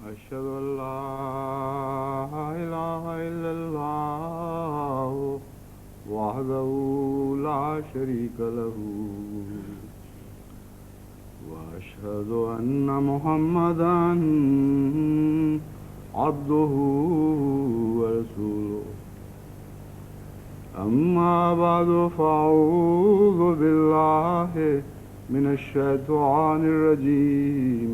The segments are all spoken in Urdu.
أشهد أن لا إله إلا الله وحده لا شريك له وأشهد أن محمدا عبده ورسوله أما بعد فأعوذ بالله من الشيطان الرجيم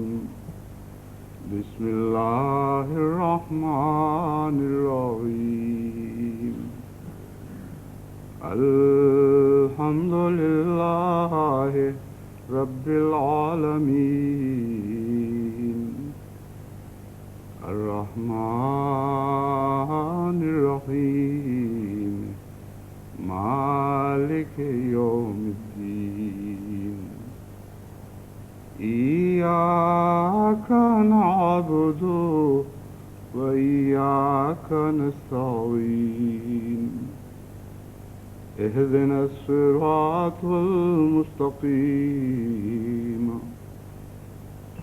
بسم الله الرحمن الرحيم الحمد لله رب العالمين الرحمن الرحيم مالك يوم الدين إياك نعبد وإياك نستعين اهدنا الصراط المستقيم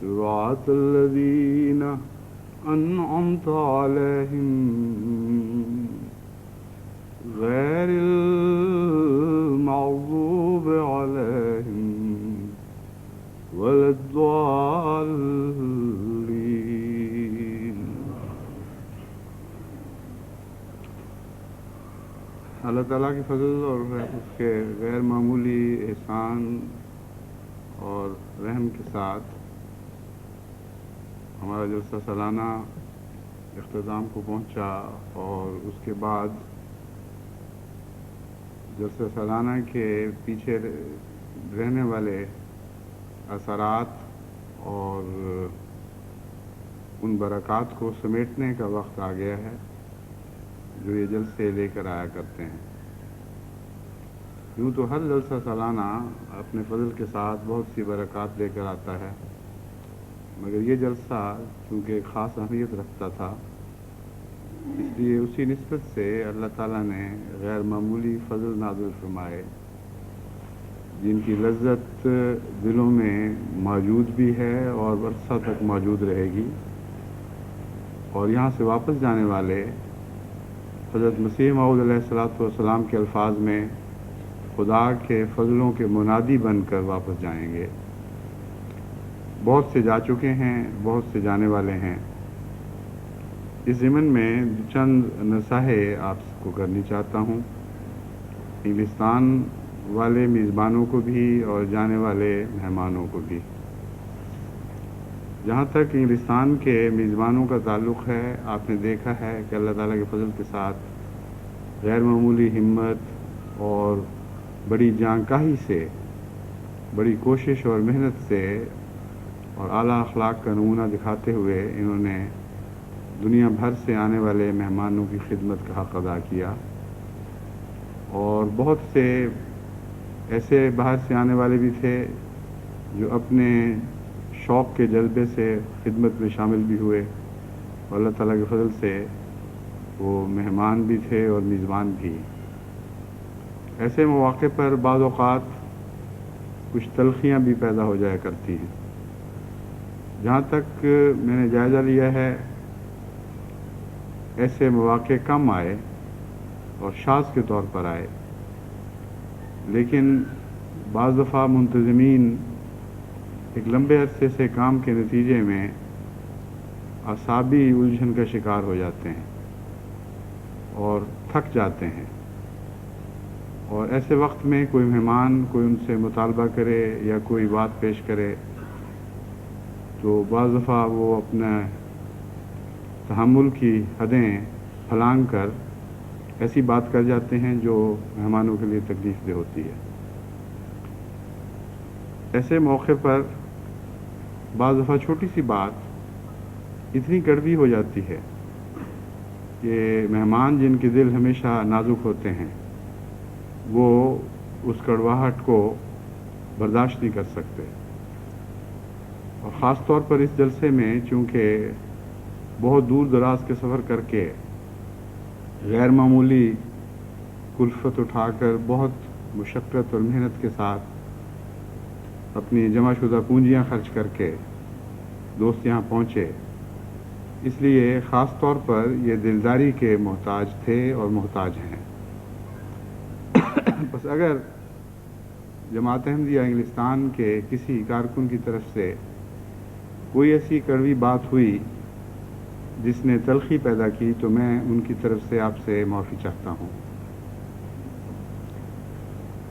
صراط الذين أنعمت عليهم غير المغضوب عليهم ولا الضالين. اللہ تعالیٰ کے فضل اور اس کے غیر معمولی احسان اور رحم کے ساتھ ہمارا جلسہ سالانہ اختتام کو پہنچا، اور اس کے بعد جلسہ سالانہ کے پیچھے رہنے والے اثرات اور ان برکات کو سمیٹنے کا وقت آ گیا ہے جو یہ جلسے لے کر آیا کرتے ہیں. یوں تو ہر جلسہ سالانہ اپنے فضل کے ساتھ بہت سی برکات لے کر آتا ہے، مگر یہ جلسہ چونکہ ایک خاص اہمیت رکھتا تھا، اس لیے اسی نسبت سے اللہ تعالیٰ نے غیر معمولی فضل نازل فرمائے، جن کی لذت دلوں میں موجود بھی ہے اور عرصہ تک موجود رہے گی. اور یہاں سے واپس جانے والے حضرت مسیح موعود علیہ الصلوۃ والسلام کے الفاظ میں خدا کے فضلوں کے منادی بن کر واپس جائیں گے. بہت سے جا چکے ہیں، بہت سے جانے والے ہیں. اس ضمن میں چند نصائح آپ کو کرنی چاہتا ہوں، انگلستان والے میزبانوں کو بھی اور جانے والے مہمانوں کو بھی. جہاں تک انگلستان کے میزبانوں کا تعلق ہے، آپ نے دیکھا ہے کہ اللہ تعالیٰ کے فضل کے ساتھ غیر معمولی ہمت اور بڑی جانکاہی سے، بڑی کوشش اور محنت سے اور اعلیٰ اخلاق کا نمونہ دکھاتے ہوئے انہوں نے دنیا بھر سے آنے والے مہمانوں کی خدمت کا حق ادا کیا. اور بہت سے ایسے باہر سے آنے والے بھی تھے جو اپنے شوق کے جذبے سے خدمت میں شامل بھی ہوئے، اور اللہ تعالیٰ کے فضل سے وہ مہمان بھی تھے اور میزبان بھی. ایسے مواقع پر بعض اوقات کچھ تلخیاں بھی پیدا ہو جایا کرتی ہیں. جہاں تک میں نے جائزہ لیا ہے، ایسے مواقع کم آئے اور شاذ کے طور پر آئے، لیکن بعض دفعہ منتظمین ایک لمبے عرصے سے کام کے نتیجے میں اعصابی الجھن کا شکار ہو جاتے ہیں اور تھک جاتے ہیں. اور ایسے وقت میں کوئی مہمان کوئی ان سے مطالبہ کرے یا کوئی بات پیش کرے تو بعض دفعہ وہ اپنا تحمل کی حدیں پھلانگ کر ایسی بات کر جاتے ہیں جو مہمانوں کے لیے تکلیف دہ ہوتی ہے. ایسے موقع پر بعض دفعہ چھوٹی سی بات اتنی کڑوی ہو جاتی ہے کہ مہمان جن کے دل ہمیشہ نازک ہوتے ہیں وہ اس کڑواہٹ کو برداشت نہیں کر سکتے. اور خاص طور پر اس جلسے میں چونکہ بہت دور دراز کے سفر کر کے غیر معمولی کلفت اٹھا کر بہت مشقت اور محنت کے ساتھ اپنی جمع شدہ پونجیاں خرچ کر کے دوست یہاں پہنچے، اس لیے خاص طور پر یہ دلداری کے محتاج تھے اور محتاج ہیں۔ بس اگر جماعت احمدیہ انگلستان کے کسی کارکن کی طرف سے کوئی ایسی کڑوی بات ہوئی جس نے تلخی پیدا کی تو میں ان کی طرف سے آپ سے معافی چاہتا ہوں،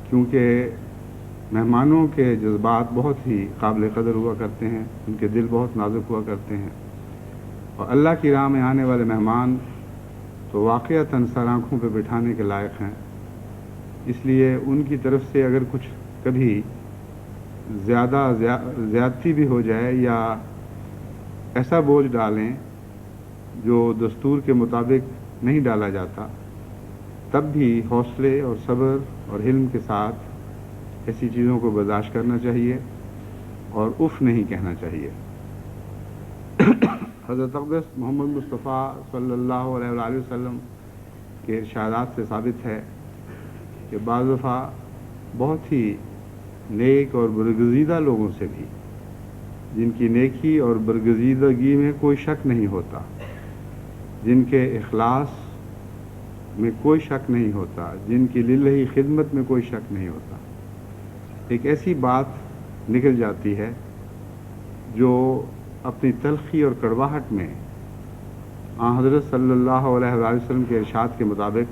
کیونکہ مہمانوں کے جذبات بہت ہی قابل قدر ہوا کرتے ہیں، ان کے دل بہت نازک ہوا کرتے ہیں، اور اللہ کی راہ میں آنے والے مہمان تو واقعتاً سر آنکھوں پہ بٹھانے کے لائق ہیں۔ اس لیے ان کی طرف سے اگر کچھ کبھی زیادتی بھی ہو جائے یا ایسا بوجھ ڈالیں جو دستور کے مطابق نہیں ڈالا جاتا، تب بھی حوصلے اور صبر اور حلم کے ساتھ ایسی چیزوں کو برداشت کرنا چاہیے اور اف نہیں کہنا چاہیے۔ حضرت اقدس محمد مصطفیٰ صلی اللہ علیہ وآلہ وسلم کے ارشادات سے ثابت ہے کہ بعض دفعہ بہت ہی نیک اور برگزیدہ لوگوں سے بھی، جن کی نیکی اور برگزیدگی میں کوئی شک نہیں ہوتا، جن کے اخلاص میں کوئی شک نہیں ہوتا، جن کی للہی خدمت میں کوئی شک نہیں ہوتا، ایک ایسی بات نکل جاتی ہے جو اپنی تلخی اور کڑواہٹ میں آن حضرت صلی اللہ علیہ وآلہ وسلم کے ارشاد کے مطابق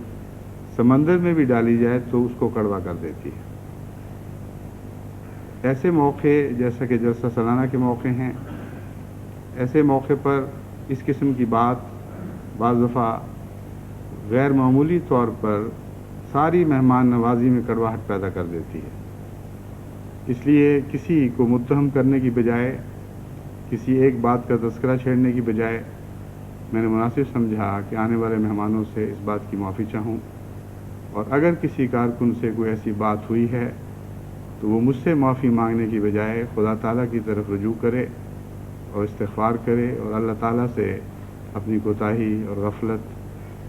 سمندر میں بھی ڈالی جائے تو اس کو کڑوا کر دیتی ہے۔ ایسے موقع جیسا کہ جلسہ سالانہ کے موقع ہیں، ایسے موقع پر اس قسم کی بات بعض دفعہ غیر معمولی طور پر ساری مہمان نوازی میں کڑواہٹ پیدا کر دیتی ہے۔ اس لیے کسی کو متہم کرنے کی بجائے، کسی ایک بات کا تذکرہ چھیڑنے کی بجائے میں نے مناسب سمجھا کہ آنے والے مہمانوں سے اس بات کی معافی چاہوں، اور اگر کسی کارکن سے کوئی ایسی بات ہوئی ہے تو وہ مجھ سے معافی مانگنے کی بجائے خدا تعالیٰ کی طرف رجوع کرے اور استغفار کرے اور اللہ تعالیٰ سے اپنی کوتاہی اور غفلت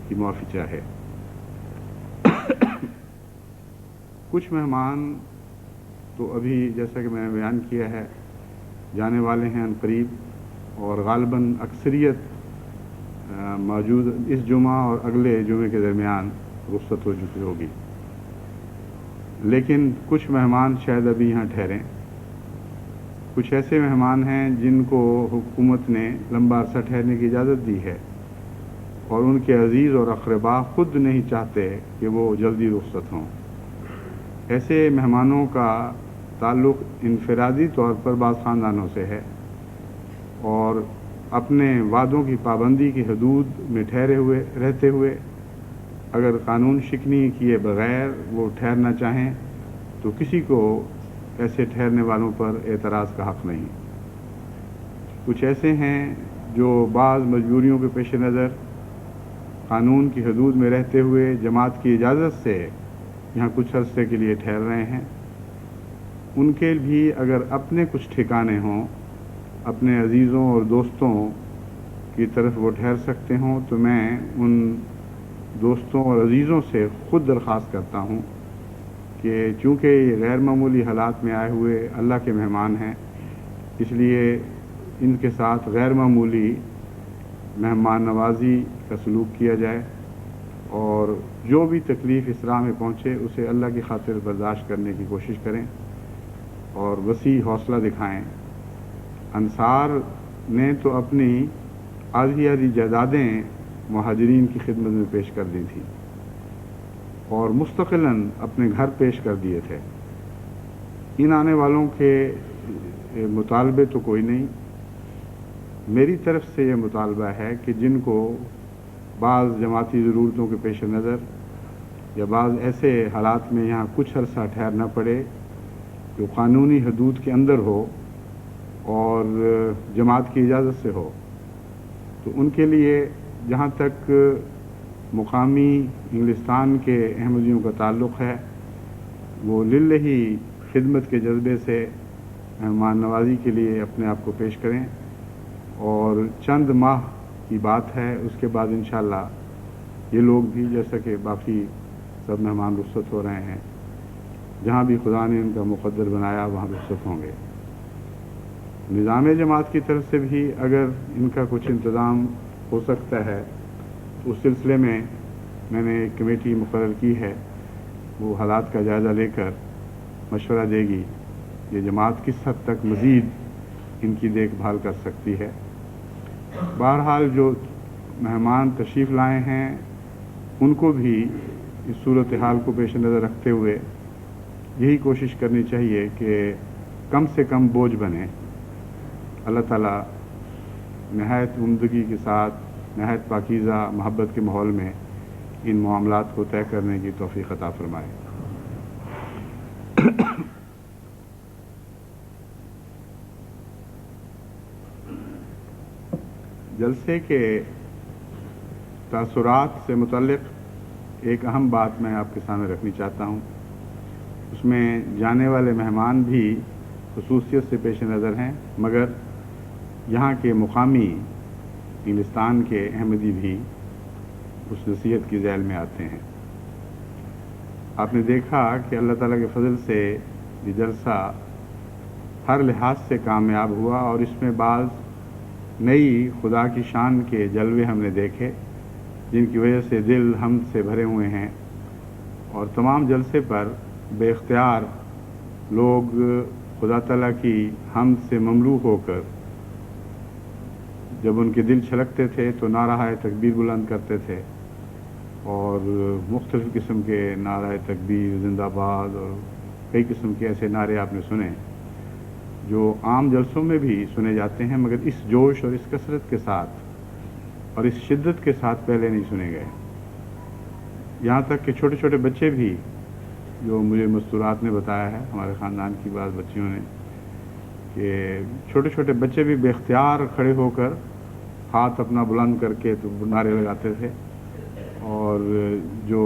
کی معافی چاہے۔ کچھ مہمان تو ابھی جیسا کہ میں نے بیان کیا ہے جانے والے ہیں عنقریب، اور غالباً اکثریت موجود اس جمعہ اور اگلے جمعے کے درمیان رخصت ہو چکی ہوگی، لیکن کچھ مہمان شاید ابھی یہاں ٹھہریں۔ کچھ ایسے مہمان ہیں جن کو حکومت نے لمبا عرصہ ٹھہرنے کی اجازت دی ہے اور ان کے عزیز اور اقربا خود نہیں چاہتے کہ وہ جلدی رخصت ہوں۔ ایسے مہمانوں کا تعلق انفرادی طور پر بعض خاندانوں سے ہے، اور اپنے وعدوں کی پابندی کی حدود میں رہتے ہوئے اگر قانون شکنی کیے بغیر وہ ٹھہرنا چاہیں تو کسی کو ایسے ٹھہرنے والوں پر اعتراض کا حق نہیں۔ کچھ ایسے ہیں جو بعض مجبوریوں کے پیش نظر قانون کی حدود میں رہتے ہوئے جماعت کی اجازت سے یہاں کچھ عرصے کے لیے ٹھہر رہے ہیں۔ ان کے بھی اگر اپنے کچھ ٹھکانے ہوں، اپنے عزیزوں اور دوستوں کی طرف وہ ٹھہر سکتے ہوں، تو میں ان دوستوں اور عزیزوں سے خود درخواست کرتا ہوں کہ چونکہ یہ غیر معمولی حالات میں آئے ہوئے اللہ کے مہمان ہیں، اس لیے ان کے ساتھ غیر معمولی مہمان نوازی کا سلوک کیا جائے، اور جو بھی تکلیف اس راہ میں پہنچے اسے اللہ کی خاطر برداشت کرنے کی کوشش کریں اور وسیع حوصلہ دکھائیں۔ انصار نے تو اپنی آدھی جائیدادیں مہاجرین کی خدمت میں پیش کر دی تھی اور مستقلاً اپنے گھر پیش کر دیے تھے۔ ان آنے والوں کے مطالبے تو کوئی نہیں، میری طرف سے یہ مطالبہ ہے کہ جن کو بعض جماعتی ضرورتوں کے پیش نظر یا بعض ایسے حالات میں یہاں کچھ عرصہ ٹھہرنا پڑے جو قانونی حدود کے اندر ہو اور جماعت کی اجازت سے ہو، تو ان کے لیے جہاں تک مقامی انگلستان کے احمدیوں کا تعلق ہے وہ للہی خدمت کے جذبے سے مہمان نوازی کے لیے اپنے آپ کو پیش کریں، اور چند ماہ کی بات ہے، اس کے بعد انشاءاللہ یہ لوگ بھی جیسا کہ باقی سب مہمان رخصت ہو رہے ہیں، جہاں بھی خدا نے ان کا مقدر بنایا وہاں رخصت ہوں گے۔ نظام جماعت کی طرف سے بھی اگر ان کا کچھ انتظام ہو سکتا ہے تو اس سلسلے میں میں نے ایک کمیٹی مقرر کی ہے، وہ حالات کا جائزہ لے کر مشورہ دے گی یہ جماعت کس حد تک مزید ان کی دیکھ بھال کر سکتی ہے۔ بہرحال جو مہمان تشریف لائے ہیں ان کو بھی اس صورتحال کو پیش نظر رکھتے ہوئے یہی کوشش کرنی چاہیے کہ کم سے کم بوجھ بنے۔ اللہ تعالیٰ نہایت عمدگی کے ساتھ نہایت پاکیزہ محبت کے ماحول میں ان معاملات کو طے کرنے کی توفیق عطا فرمائے۔ جلسے کے تاثرات سے متعلق ایک اہم بات میں آپ کے سامنے رکھنی چاہتا ہوں۔ اس میں جانے والے مہمان بھی خصوصیت سے پیش نظر ہیں، مگر یہاں کے مقامی انگلستان کے احمدی بھی اس نصیحت کی ذیل میں آتے ہیں۔ آپ نے دیکھا کہ اللہ تعالیٰ کے فضل سے یہ جلسہ ہر لحاظ سے کامیاب ہوا اور اس میں بعض نئی خدا کی شان کے جلوے ہم نے دیکھے جن کی وجہ سے دل حمد سے بھرے ہوئے ہیں، اور تمام جلسے پر بے اختیار لوگ خدا تعالیٰ کی حمد سے مملو ہو کر جب ان کے دل چھلکتے تھے تو نعرہ تکبیر بلند کرتے تھے، اور مختلف قسم کے نعرہ تکبیر، زندہ باد اور کئی قسم کے ایسے نعرے آپ نے سنے جو عام جلسوں میں بھی سنے جاتے ہیں، مگر اس جوش اور اس کثرت کے ساتھ اور اس شدت کے ساتھ پہلے نہیں سنے گئے۔ یہاں تک کہ چھوٹے چھوٹے بچے بھی، جو مجھے مستورات نے بتایا ہے ہمارے خاندان کی بعض بچیوں نے، کہ چھوٹے چھوٹے بچے بھی بے اختیار کھڑے ہو کر ہاتھ اپنا بلند کر کے تو نعرے لگاتے تھے، اور جو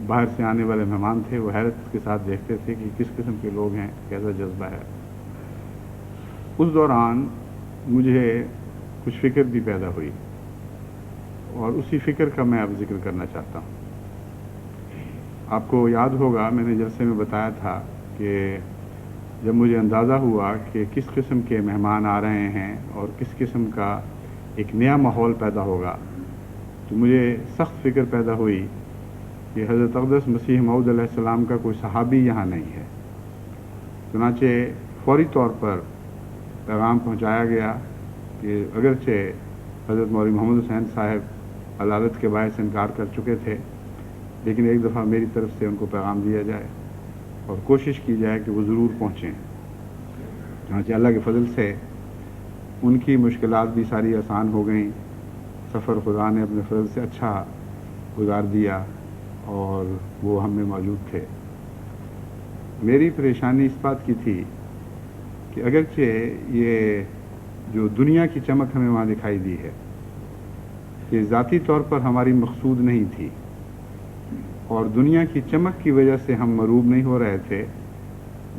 باہر سے آنے والے مہمان تھے وہ حیرت کے ساتھ دیکھتے تھے کہ کس قسم کے لوگ ہیں، کیسا جذبہ ہے۔ اس دوران مجھے کچھ فکر بھی پیدا ہوئی، اور اسی فکر کا میں اب ذکر کرنا چاہتا ہوں۔ آپ کو یاد ہوگا میں نے جلسے میں بتایا تھا کہ جب مجھے اندازہ ہوا کہ کس قسم کے مہمان آ رہے ہیں اور کس قسم کا ایک نیا ماحول پیدا ہوگا، تو مجھے سخت فکر پیدا ہوئی کہ حضرت اقدس مسیح موعود علیہ السلام کا کوئی صحابی یہاں نہیں ہے۔ چنانچہ فوری طور پر پیغام پہنچایا گیا کہ اگرچہ حضرت مولوی محمد حسین صاحب علالت کے باعث انکار کر چکے تھے، لیکن ایک دفعہ میری طرف سے ان کو پیغام دیا جائے اور کوشش کی جائے کہ وہ ضرور پہنچیں۔ چنانچہ اللہ کے فضل سے ان کی مشکلات بھی ساری آسان ہو گئیں، سفر خدا نے اپنے فضل سے اچھا گزار دیا اور وہ ہم میں موجود تھے۔ میری پریشانی اس بات کی تھی کہ اگرچہ یہ جو دنیا کی چمک ہمیں وہاں دکھائی دی ہے، یہ ذاتی طور پر ہماری مقصود نہیں تھی، اور دنیا کی چمک کی وجہ سے ہم مروب نہیں ہو رہے تھے،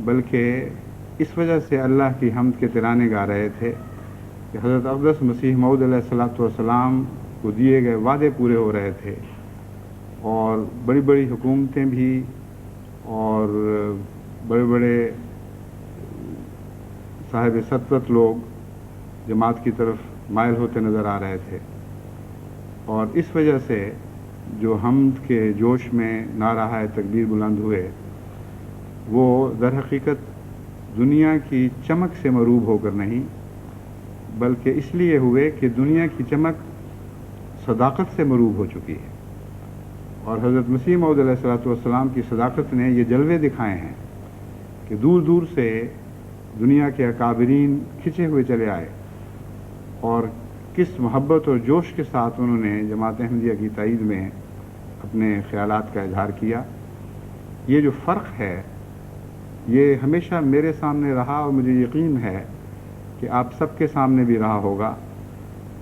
بلکہ اس وجہ سے اللہ کی حمد کے ترانے گا رہے تھے کہ حضرت اقدس مسیح موعود علیہ السلام کو دیے گئے وعدے پورے ہو رہے تھے، اور بڑی بڑی حکومتیں بھی اور بڑے بڑے صاحب سطوت لوگ جماعت کی طرف مائل ہوتے نظر آ رہے تھے، اور اس وجہ سے جو حمد کے جوش میں نعرہ تکبیر بلند ہوئے وہ در حقیقت دنیا کی چمک سے مروب ہو کر نہیں، بلکہ اس لیے ہوئے کہ دنیا کی چمک صداقت سے مروب ہو چکی ہے، اور حضرت مسیح موعود علیہ السلام کی صداقت نے یہ جلوے دکھائے ہیں کہ دور دور سے دنیا کے اکابرین کھنچے ہوئے چلے آئے، اور کس محبت اور جوش کے ساتھ انہوں نے جماعت احمدیہ کی تائید میں اپنے خیالات کا اظہار کیا۔ یہ جو فرق ہے یہ ہمیشہ میرے سامنے رہا، اور مجھے یقین ہے کہ آپ سب کے سامنے بھی رہا ہوگا،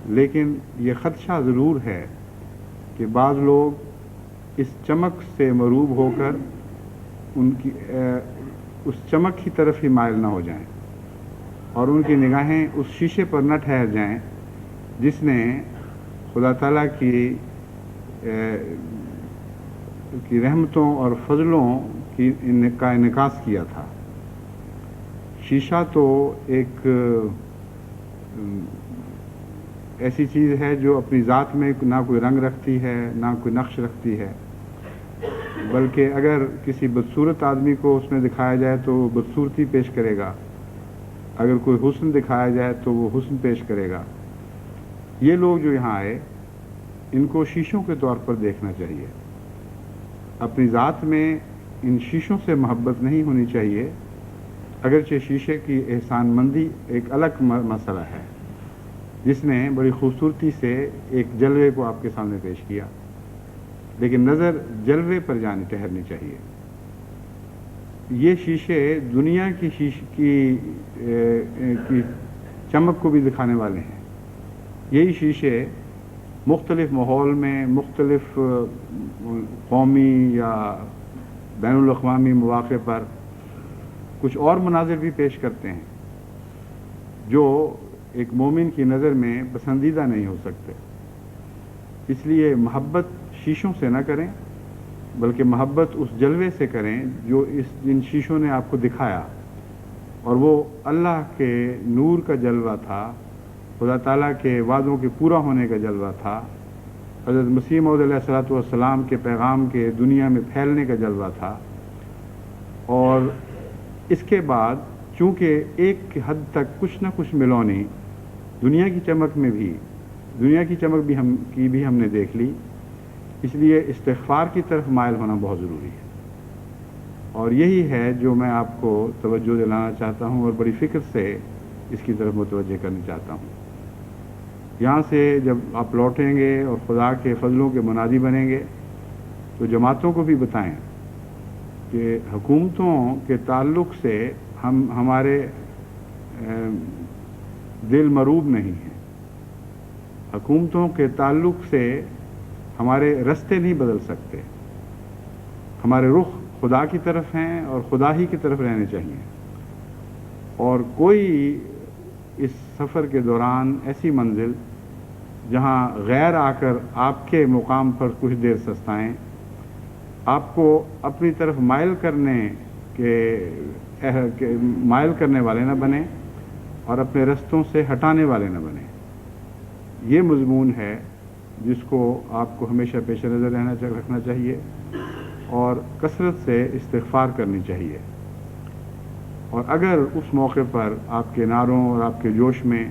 لیکن یہ خدشہ ضرور ہے کہ بعض لوگ اس چمک سے مروب ہو کر اس چمک کی طرف ہی مائل نہ ہو جائیں، اور ان کی نگاہیں اس شیشے پر نہ ٹھہر جائیں جس نے خدا تعالیٰ کی رحمتوں اور فضلوں کا انعکاس کیا تھا۔ شیشہ تو ایک ایسی چیز ہے جو اپنی ذات میں نہ کوئی رنگ رکھتی ہے نہ کوئی نقش رکھتی ہے، بلکہ اگر کسی بدصورت آدمی کو اس میں دکھایا جائے تو وہ بدصورتی پیش کرے گا، اگر کوئی حسن دکھایا جائے تو وہ حسن پیش کرے گا۔ یہ لوگ جو یہاں آئے ان کو شیشوں کے طور پر دیکھنا چاہیے، اپنی ذات میں ان شیشوں سے محبت نہیں ہونی چاہیے، اگرچہ شیشے کی احسان مندی ایک الگ مسئلہ ہے جس نے بڑی خوبصورتی سے ایک جلوے کو آپ کے سامنے پیش کیا، لیکن نظر جلوے پر جانی ٹھہرنی چاہیے۔ یہ شیشے دنیا کی چمک کو بھی دکھانے والے ہیں۔ یہی شیشے مختلف ماحول میں مختلف قومی یا بین الاقوامی مواقع پر کچھ اور مناظر بھی پیش کرتے ہیں جو ایک مومن کی نظر میں پسندیدہ نہیں ہو سکتے۔ اس لیے محبت شیشوں سے نہ کریں، بلکہ محبت اس جلوے سے کریں جو جن شیشوں نے آپ کو دکھایا، اور وہ اللہ کے نور کا جلوہ تھا، خدا تعالیٰ کے وعدوں کے پورا ہونے کا جلوہ تھا، حضرت مسیح موعود علیہ الصلوۃ والسلام کے پیغام کے دنیا میں پھیلنے کا جلوہ تھا۔ اور اس کے بعد چونکہ ایک حد تک کچھ نہ کچھ ملونی دنیا کی چمک بھی ہم نے دیکھ لی، اس لیے استغفار کی طرف مائل ہونا بہت ضروری ہے۔ اور یہی ہے جو میں آپ کو توجہ دلانا چاہتا ہوں اور بڑی فکر سے اس کی طرف متوجہ کرنا چاہتا ہوں۔ یہاں سے جب آپ لوٹیں گے اور خدا کے فضلوں کے منادی بنیں گے تو جماعتوں کو بھی بتائیں کہ حکومتوں کے تعلق سے ہمارے دل مروب نہیں ہیں، حکومتوں کے تعلق سے ہمارے رستے نہیں بدل سکتے، ہمارے رخ خدا کی طرف ہیں اور خدا ہی کی طرف رہنے چاہیے۔ اور کوئی اس سفر کے دوران ایسی منزل جہاں غیر آ کر آپ کے مقام پر کچھ دیر سستائیں، آپ کو اپنی طرف مائل کرنے والے نہ بنیں اور اپنے رستوں سے ہٹانے والے نہ بنیں۔ یہ مضمون ہے جس کو آپ کو ہمیشہ پیش نظر رکھنا چاہیے اور کثرت سے استغفار کرنی چاہیے۔ اور اگر اس موقع پر آپ کے نعروں اور آپ کے جوش میں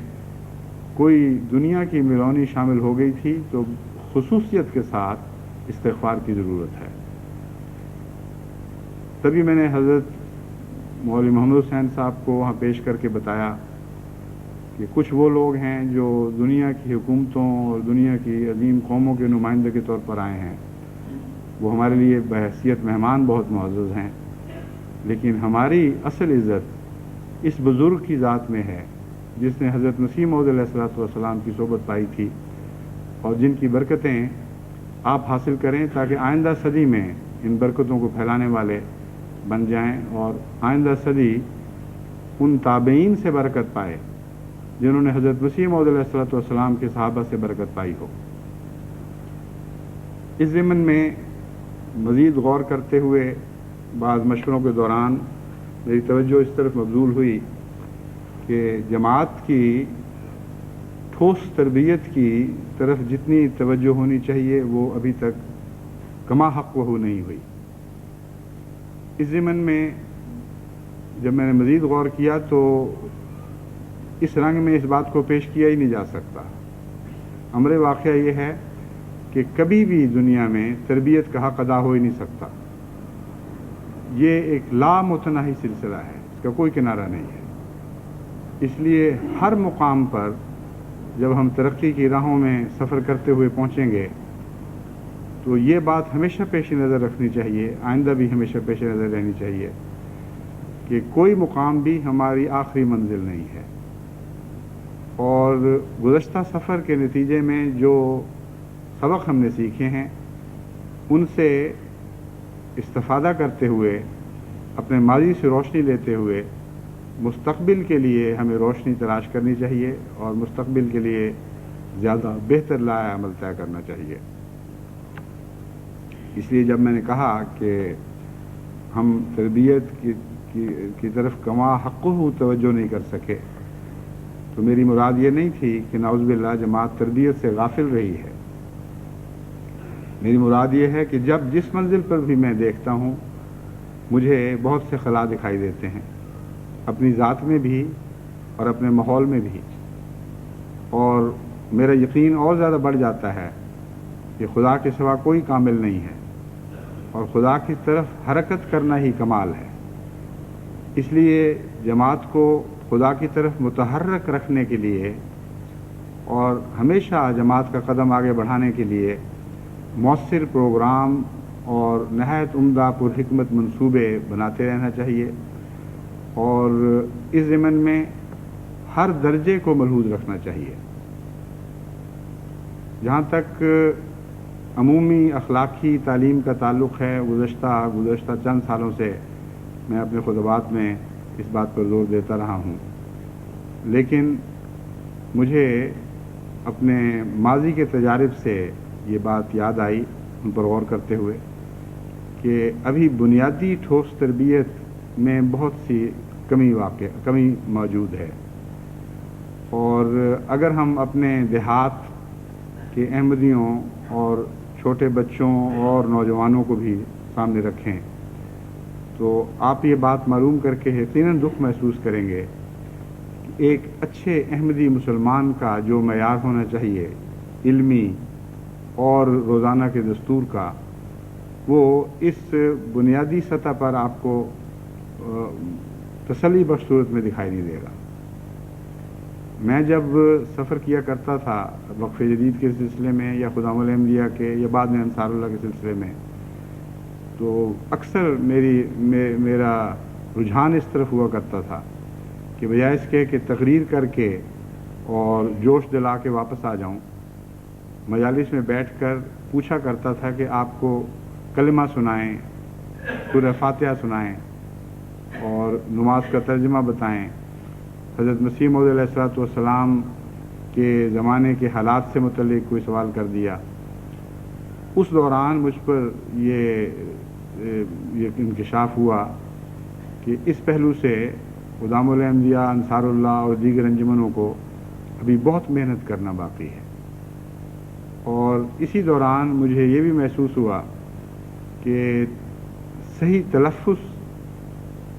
کوئی دنیا کی ملونی شامل ہو گئی تھی تو خصوصیت کے ساتھ استغفار کی ضرورت ہے۔ تبھی میں نے حضرت مولوی محمد حسین صاحب کو وہاں پیش کر کے بتایا کہ کچھ وہ لوگ ہیں جو دنیا کی حکومتوں اور دنیا کی عظیم قوموں کے نمائندے کے طور پر آئے ہیں، وہ ہمارے لیے بحیثیت مہمان بہت معزز ہیں، لیکن ہماری اصل عزت اس بزرگ کی ذات میں ہے جس نے حضرت مسیح موعود علیہ الصلوۃ والسلام کی صحبت پائی تھی اور جن کی برکتیں آپ حاصل کریں تاکہ آئندہ صدی میں ان برکتوں کو پھیلانے والے بن جائیں اور آئندہ صدی ان تابعین سے برکت پائے جنہوں نے حضرت مسیح موعود علیہ الصلوۃ والسلام کے صحابہ سے برکت پائی ہو۔ اس ضمن میں مزید غور کرتے ہوئے بعض مشوروں کے دوران میری توجہ اس طرف مبذول ہوئی کہ جماعت کی ٹھوس تربیت کی طرف جتنی توجہ ہونی چاہیے وہ ابھی تک کما حق وہ نہیں ہوئی۔ اس ضمن میں جب میں نے مزید غور کیا تو اس رنگ میں اس بات کو پیش کیا ہی نہیں جا سکتا۔ امر واقعہ یہ ہے کہ کبھی بھی دنیا میں تربیت کا حق ادا ہو ہی نہیں سکتا، یہ ایک لامتناہی سلسلہ ہے، اس کا کوئی کنارہ نہیں ہے۔ اس لیے ہر مقام پر جب ہم ترقی کی راہوں میں سفر کرتے ہوئے پہنچیں گے تو یہ بات ہمیشہ پیش نظر رکھنی چاہیے، آئندہ بھی ہمیشہ پیش نظر رہنی چاہیے کہ کوئی مقام بھی ہماری آخری منزل نہیں ہے، اور گزشتہ سفر کے نتیجے میں جو سبق ہم نے سیکھے ہیں ان سے استفادہ کرتے ہوئے، اپنے ماضی سے روشنی لیتے ہوئے مستقبل کے لیے ہمیں روشنی تلاش کرنی چاہیے اور مستقبل کے لیے زیادہ بہتر لائحہ عمل طے کرنا چاہیے۔ اس لیے جب میں نے کہا کہ ہم تربیت کی طرف کما حق توجہ نہیں کر سکے تو میری مراد یہ نہیں تھی کہ نعوذ باللہ جماعت تربیت سے غافل رہی ہے. میری مراد یہ ہے کہ جب جس منزل پر بھی میں دیکھتا ہوں مجھے بہت سے خلا دکھائی دیتے ہیں، اپنی ذات میں بھی اور اپنے ماحول میں بھی، اور میرا یقین اور زیادہ بڑھ جاتا ہے کہ خدا کے سوا کوئی کامل نہیں ہے اور خدا کی طرف حرکت کرنا ہی کمال ہے. اس لیے جماعت کو خدا کی طرف متحرک رکھنے کے لیے اور ہمیشہ جماعت کا قدم آگے بڑھانے کے لیے مؤثر پروگرام اور نہایت عمدہ پرحکمت منصوبے بناتے رہنا چاہیے، اور اس ضمن میں ہر درجے کو ملحوظ رکھنا چاہیے. جہاں تک عمومی اخلاقی تعلیم کا تعلق ہے، گزشتہ چند سالوں سے میں اپنے خطبات میں اس بات پر زور دیتا رہا ہوں، لیکن مجھے اپنے ماضی کے تجارب سے یہ بات یاد آئی ان پر غور کرتے ہوئے کہ ابھی بنیادی ٹھوس تربیت میں بہت سی کمی موجود ہے. اور اگر ہم اپنے دیہات کے احمدیوں اور چھوٹے بچوں اور نوجوانوں کو بھی سامنے رکھیں تو آپ یہ بات معلوم کر کے یقیناً دکھ محسوس کریں گے کہ ایک اچھے احمدی مسلمان کا جو معیار ہونا چاہیے علمی اور روزانہ کے دستور کا، وہ اس بنیادی سطح پر آپ کو تسلی بخش صورت میں دکھائی نہیں دے گا. میں جب سفر کیا کرتا تھا وقف جدید کے سلسلے میں یا خدام الاحمدیہ کے یا بعد میں انصار اللہ کے سلسلے میں، تو اکثر میرا رجحان اس طرف ہوا کرتا تھا کہ بجائے اس کے کہ تقریر کر کے اور جوش دلا کے واپس آ جاؤں، مجالس میں بیٹھ کر پوچھا کرتا تھا کہ آپ کو کلمہ سنائیں، سورہ فاتحہ سنائیں اور نماز کا ترجمہ بتائیں، حضرت مسیح موعود علیہ الصلوۃ والسلام کے زمانے کے حالات سے متعلق کوئی سوال کر دیا. اس دوران مجھ پر یہ انکشاف ہوا کہ اس پہلو سے خدام الاحمدیہ، انصار اللہ اور دیگر انجمنوں کو ابھی بہت محنت کرنا باقی ہے. اور اسی دوران مجھے یہ بھی محسوس ہوا کہ صحیح تلفظ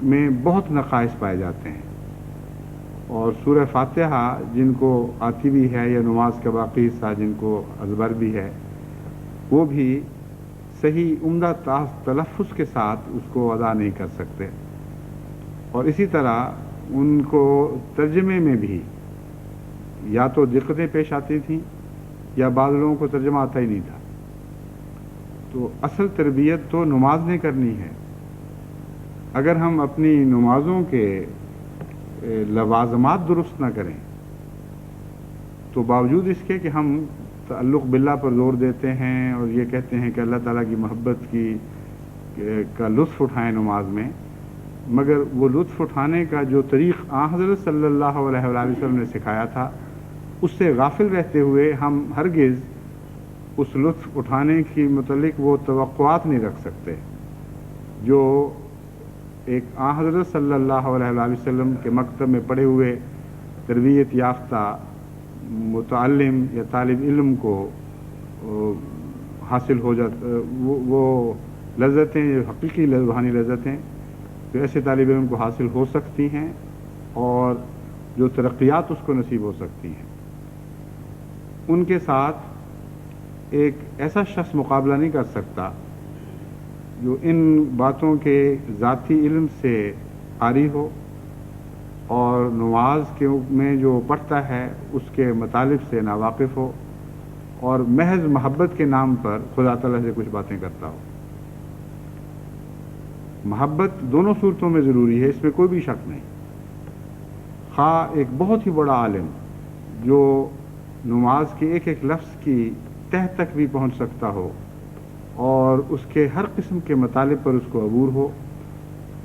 میں بہت نقائص پائے جاتے ہیں، اور سورہ فاتحہ جن کو آتی بھی ہے یا نماز کا باقی حصہ جن کو ازبر بھی ہے، وہ بھی صحیح عمدہ تلفظ کے ساتھ اس کو ادا نہیں کر سکتے. اور اسی طرح ان کو ترجمے میں بھی یا تو دقتیں پیش آتی تھیں یا بعض لوگوں کو ترجمہ آتا ہی نہیں تھا. تو اصل تربیت تو نماز نے کرنی ہے. اگر ہم اپنی نمازوں کے لوازمات درست نہ کریں تو باوجود اس کے کہ ہم تعلق باللہ پر زور دیتے ہیں اور یہ کہتے ہیں کہ اللہ تعالیٰ کی محبت کا لطف اٹھائیں نماز میں، مگر وہ لطف اٹھانے کا جو طریق حضرت صلی اللہ علیہ وآلہ وسلم نے سکھایا تھا اس سے غافل رہتے ہوئے ہم ہرگز اس لطف اٹھانے کی متعلق وہ توقعات نہیں رکھ سکتے جو ایک حضرت صلی اللہ علیہ وآلہ وسلم کے مکتب میں پڑھے ہوئے تربیت یافتہ متعلم یا طالب علم کو حاصل ہو جاتا. وہ لذتیں، حقیقی روحانی لذتیں جو ایسے طالب علم کو حاصل ہو سکتی ہیں اور جو ترقیات اس کو نصیب ہو سکتی ہیں، ان کے ساتھ ایک ایسا شخص مقابلہ نہیں کر سکتا جو ان باتوں کے ذاتی علم سے عاری ہو اور نماز کے میں جو پڑھتا ہے اس کے مطالب سے ناواقف ہو اور محض محبت کے نام پر خدا تعالیٰ سے کچھ باتیں کرتا ہو. محبت دونوں صورتوں میں ضروری ہے، اس میں کوئی بھی شک نہیں. خواہ ایک بہت ہی بڑا عالم جو نماز کے ایک ایک لفظ کی تہ تک بھی پہنچ سکتا ہو اور اس کے ہر قسم کے مطالب پر اس کو عبور ہو،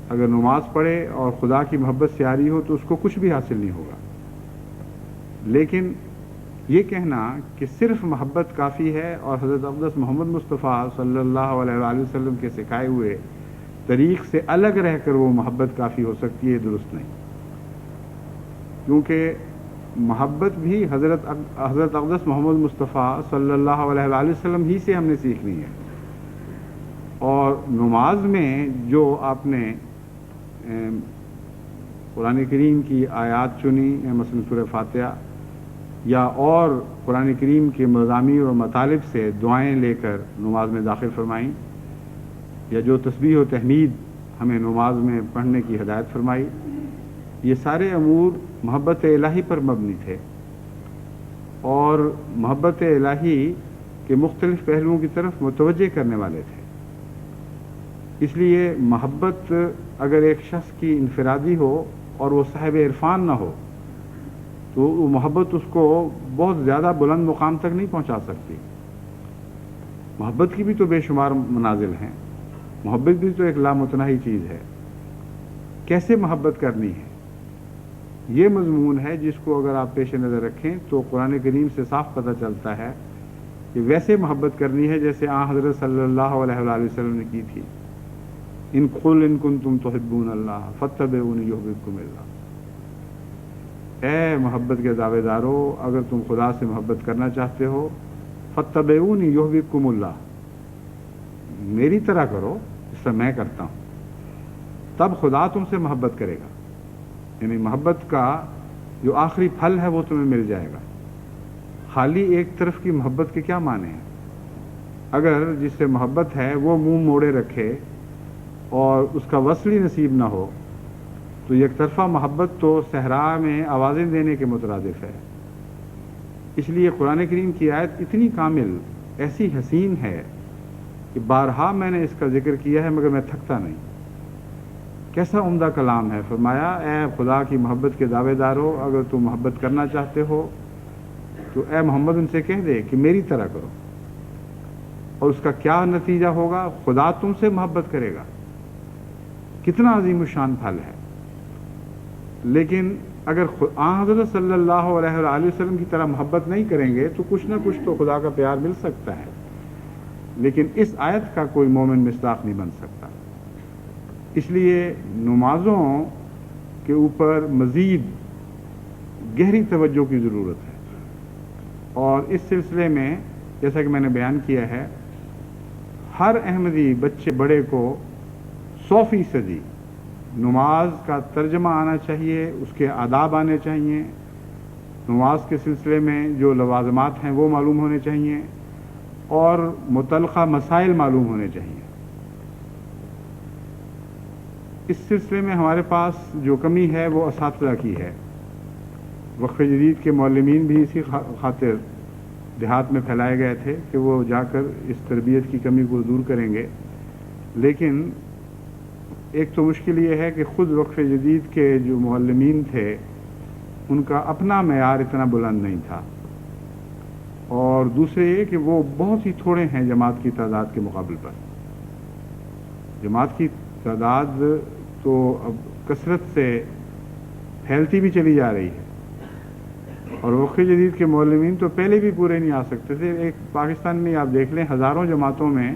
اگر نماز پڑھے اور خدا کی محبت سے عاری ہو تو اس کو کچھ بھی حاصل نہیں ہوگا. لیکن یہ کہنا کہ صرف محبت کافی ہے اور حضرت اقدس محمد مصطفیٰ صلی اللہ علیہ وآلہ وسلم کے سکھائے ہوئے طریق سے الگ رہ کر وہ محبت کافی ہو سکتی ہے، درست نہیں. کیونکہ محبت بھی حضرت اقدس محمد مصطفیٰ صلی اللہ علیہ وآلہ وسلم ہی سے ہم نے سیکھنی ہے. اور نماز میں جو آپ نے قرآن کریم کی آیات چنی، مثلا سورہ فاتحہ، یا اور قرآن کریم کے مضامین اور مطالب سے دعائیں لے کر نماز میں داخل فرمائیں، یا جو تسبیح و تحمید ہمیں نماز میں پڑھنے کی ہدایت فرمائی، یہ سارے امور محبت الہی پر مبنی تھے اور محبت الہی کے مختلف پہلوؤں کی طرف متوجہ کرنے والے تھے. اس لیے محبت اگر ایک شخص کی انفرادی ہو اور وہ صاحب عرفان نہ ہو تو وہ محبت اس کو بہت زیادہ بلند مقام تک نہیں پہنچا سکتی. محبت کی بھی تو بے شمار منازل ہیں، محبت بھی تو ایک لامتناہی چیز ہے. کیسے محبت کرنی ہے، یہ مضمون ہے جس کو اگر آپ پیش نظر رکھیں تو قرآن کریم سے صاف پتہ چلتا ہے کہ ویسے محبت کرنی ہے جیسے حضرت صلی اللہ علیہ وآلہ وسلم نے کی تھی. ان کنتم تحبون اللہ فاتبعونی یحببکم اللہ. اے محبت کے دعوے دارو، اگر تم خدا سے محبت کرنا چاہتے ہو فاتبعونی یحببکم اللہ، میری طرح کرو جس طرح میں کرتا ہوں، تب خدا تم سے محبت کرے گا. یعنی محبت کا جو آخری پھل ہے وہ تمہیں مل جائے گا. خالی ایک طرف کی محبت کے کیا معنی ہیں؟ اگر جس سے محبت ہے وہ منہ موڑے رکھے اور اس کا وصل نصیب نہ ہو تو یک طرفہ محبت تو صحرا میں آوازیں دینے کے مترادف ہے. اس لیے قرآن کریم کی آیت اتنی کامل، ایسی حسین ہے کہ بارہا میں نے اس کا ذکر کیا ہے مگر میں تھکتا نہیں. کیسا عمدہ کلام ہے. فرمایا اے خدا کی محبت کے دعوے دارو، اگر تم محبت کرنا چاہتے ہو تو اے محمد ان سے کہہ دے کہ میری طرح کرو. اور اس کا کیا نتیجہ ہوگا؟ خدا تم سے محبت کرے گا. کتنا عظیم الشان پھل ہے. لیکن اگر حضرت صلی اللہ علیہ وآلہ وسلم کی طرح محبت نہیں کریں گے تو کچھ نہ کچھ تو خدا کا پیار مل سکتا ہے، لیکن اس آیت کا کوئی مومن مصداق نہیں بن سکتا. اس لیے نمازوں کے اوپر مزید گہری توجہ کی ضرورت ہے. اور اس سلسلے میں جیسا کہ میں نے بیان کیا ہے، ہر احمدی بچے بڑے کو 100% نماز کا ترجمہ آنا چاہیے، اس کے آداب آنے چاہیے، نماز کے سلسلے میں جو لوازمات ہیں وہ معلوم ہونے چاہیے اور متعلقہ مسائل معلوم ہونے چاہیے. اس سلسلے میں ہمارے پاس جو کمی ہے وہ اساتذہ کی ہے. وقف جدید کے معلمین بھی اسی خاطر دیہات میں پھیلائے گئے تھے کہ وہ جا کر اس تربیت کی کمی کو دور کریں گے. لیکن ایک تو مشکل یہ ہے کہ خود وقف جدید کے جو معلمین تھے ان کا اپنا معیار اتنا بلند نہیں تھا، اور دوسرے یہ کہ وہ بہت ہی تھوڑے ہیں جماعت کی تعداد کے مقابل پر. جماعت کی تعداد تو اب کثرت سے پھیلتی بھی چلی جا رہی ہے، اور وقف جدید کے معلمین تو پہلے بھی پورے نہیں آ سکتے تھے. ایک پاکستان میں آپ دیکھ لیں ہزاروں جماعتوں میں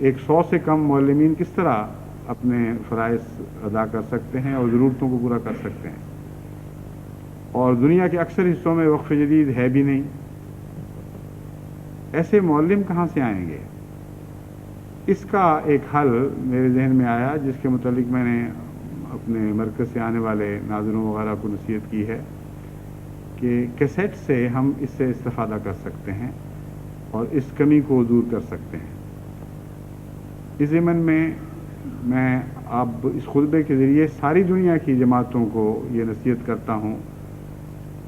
100 سے کم معلمین کس طرح اپنے فرائض ادا کر سکتے ہیں اور ضرورتوں کو پورا کر سکتے ہیں. اور دنیا کے اکثر حصوں میں وقف جدید ہے بھی نہیں. ایسے معلم کہاں سے آئیں گے؟ اس کا ایک حل میرے ذہن میں آیا جس کے متعلق میں نے اپنے مرکز سے آنے والے ناظروں وغیرہ کو نصیحت کی ہے کہ کیسٹ سے ہم اس سے استفادہ کر سکتے ہیں اور اس کمی کو دور کر سکتے ہیں. اس ضمن میں اب اس خطبے کے ذریعے ساری دنیا کی جماعتوں کو یہ نصیحت کرتا ہوں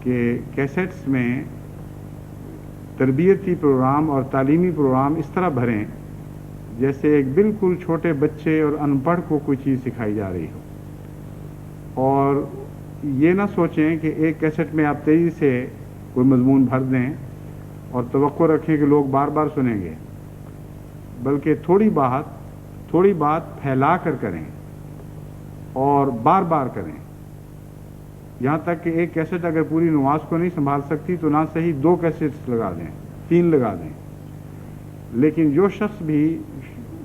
کہ کیسٹس میں تربیتی پروگرام اور تعلیمی پروگرام اس طرح بھریں جیسے ایک بالکل چھوٹے بچے اور ان پڑھ کو کوئی چیز سکھائی جا رہی ہو. اور یہ نہ سوچیں کہ ایک کیسٹ میں آپ تیزی سے کوئی مضمون بھر دیں اور توقع رکھیں کہ لوگ بار بار سنیں گے، بلکہ تھوڑی بات پھیلا کر کریں اور بار بار کریں. یہاں تک کہ ایک کیسٹ اگر پوری نماز کو نہیں سنبھال سکتی تو نہ صحیح 2 کیسٹس لگا دیں، 3 لگا دیں. لیکن جو شخص بھی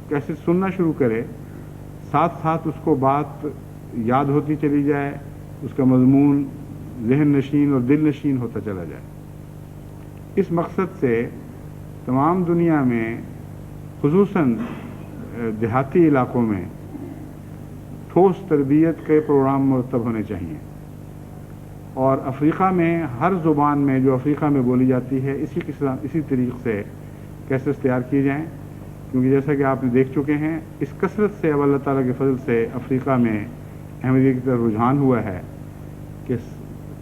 کیسٹ سننا شروع کرے ساتھ ساتھ اس کو بات یاد ہوتی چلی جائے، اس کا مضمون ذہن نشین اور دل نشین ہوتا چلا جائے۔ اس مقصد سے تمام دنیا میں خصوصاً دیہاتی علاقوں میں ٹھوس تربیت کے پروگرام مرتب ہونے چاہیے، اور افریقہ میں ہر زبان میں جو افریقہ میں بولی جاتی ہے اسی طریقے سے کیسز تیار کیے جائیں، کیونکہ جیسا کہ آپ نے دیکھ چکے ہیں اس کثرت سے اب اللہ تعالیٰ کے فضل سے افریقہ میں احمدیت کی طرف رجحان ہوا ہے کہ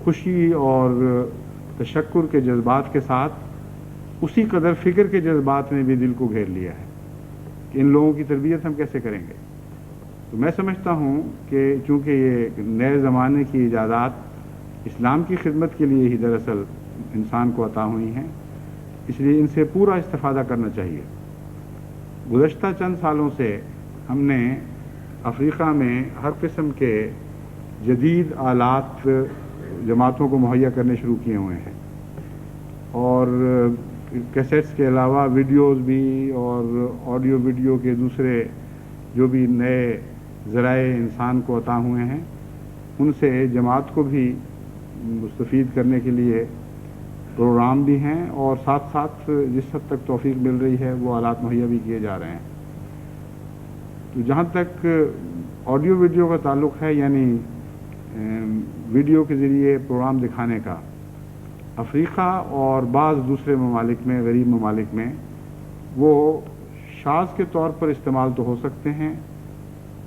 خوشی اور تشکر کے جذبات کے ساتھ اسی قدر فکر کے جذبات نے بھی دل کو گھیر لیا ہے کہ ان لوگوں کی تربیت ہم کیسے کریں گے۔ تو میں سمجھتا ہوں کہ چونکہ یہ نئے زمانے کی ایجادات اسلام کی خدمت کے لیے ہی دراصل انسان کو عطا ہوئی ہیں، اس لیے ان سے پورا استفادہ کرنا چاہیے۔ گزشتہ چند سالوں سے ہم نے افریقہ میں ہر قسم کے جدید آلات جماعتوں کو مہیا کرنے شروع کیے ہوئے ہیں، اور کیسٹس کے علاوہ ویڈیوز بھی اور آڈیو ویڈیو کے دوسرے جو بھی نئے ذرائع انسان کو عطا ہوئے ہیں ان سے جماعت کو بھی مستفید کرنے کے لیے پروگرام بھی ہیں، اور ساتھ ساتھ جس حد تک توفیق مل رہی ہے وہ آلات مہیا بھی کیے جا رہے ہیں۔ تو جہاں تک آڈیو ویڈیو کا تعلق ہے، یعنی ویڈیو کے ذریعے پروگرام دکھانے کا، افریقہ اور بعض دوسرے ممالک میں، غریب ممالک میں، وہ شاذ کے طور پر استعمال تو ہو سکتے ہیں،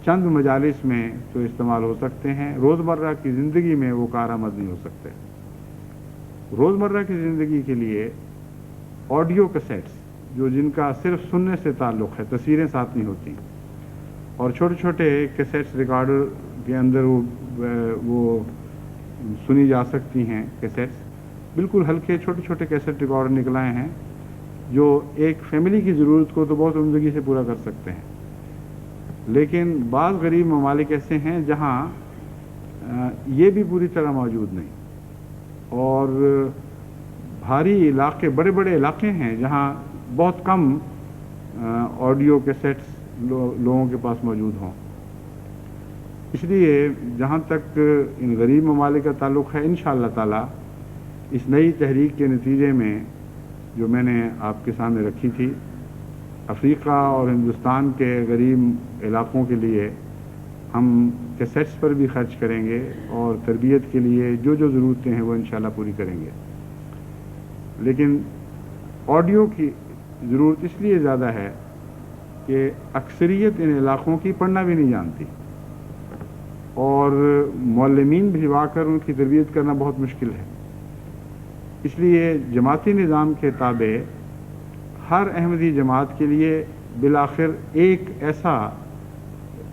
چند مجالس میں تو استعمال ہو سکتے ہیں، روزمرہ کی زندگی میں وہ کارآمد نہیں ہو سکتے۔ روزمرہ کی زندگی کے لیے آڈیو کیسٹس جن کا صرف سننے سے تعلق ہے، تصویریں ساتھ نہیں ہوتی، اور چھوٹے چھوٹے کیسٹس ریکارڈر کے اندر وہ سنی جا سکتی ہیں، کیسٹس بالکل ہلکے چھوٹے چھوٹے کیسٹ ریکارڈر نکل آئے ہیں جو ایک فیملی کی ضرورت کو تو بہت عمدگی سے پورا کر سکتے ہیں۔ لیکن بعض غریب ممالک ایسے ہیں جہاں یہ بھی پوری طرح موجود نہیں، اور بھاری علاقے، بڑے بڑے علاقے ہیں جہاں بہت کم آڈیو کیسٹس لوگوں کے پاس موجود ہوں۔ اس لیے جہاں تک ان غریب ممالک کا تعلق ہے، انشاءاللہ تعالی اس نئی تحریک کے نتیجے میں جو میں نے آپ کے سامنے رکھی تھی، افریقہ اور ہندوستان کے غریب علاقوں کے لیے ہم کیسٹس پر بھی خرچ کریں گے، اور تربیت کے لیے جو ضرورتیں ہیں وہ انشاءاللہ پوری کریں گے۔ لیکن آڈیو کی ضرورت اس لیے زیادہ ہے کہ اکثریت ان علاقوں کی پڑھنا بھی نہیں جانتی، اور معلمین بھجوا کر ان کی تربیت کرنا بہت مشکل ہے۔ اس لیے جماعتی نظام کے تابع ہر احمدی جماعت کے لیے بالآخر ایک ایسا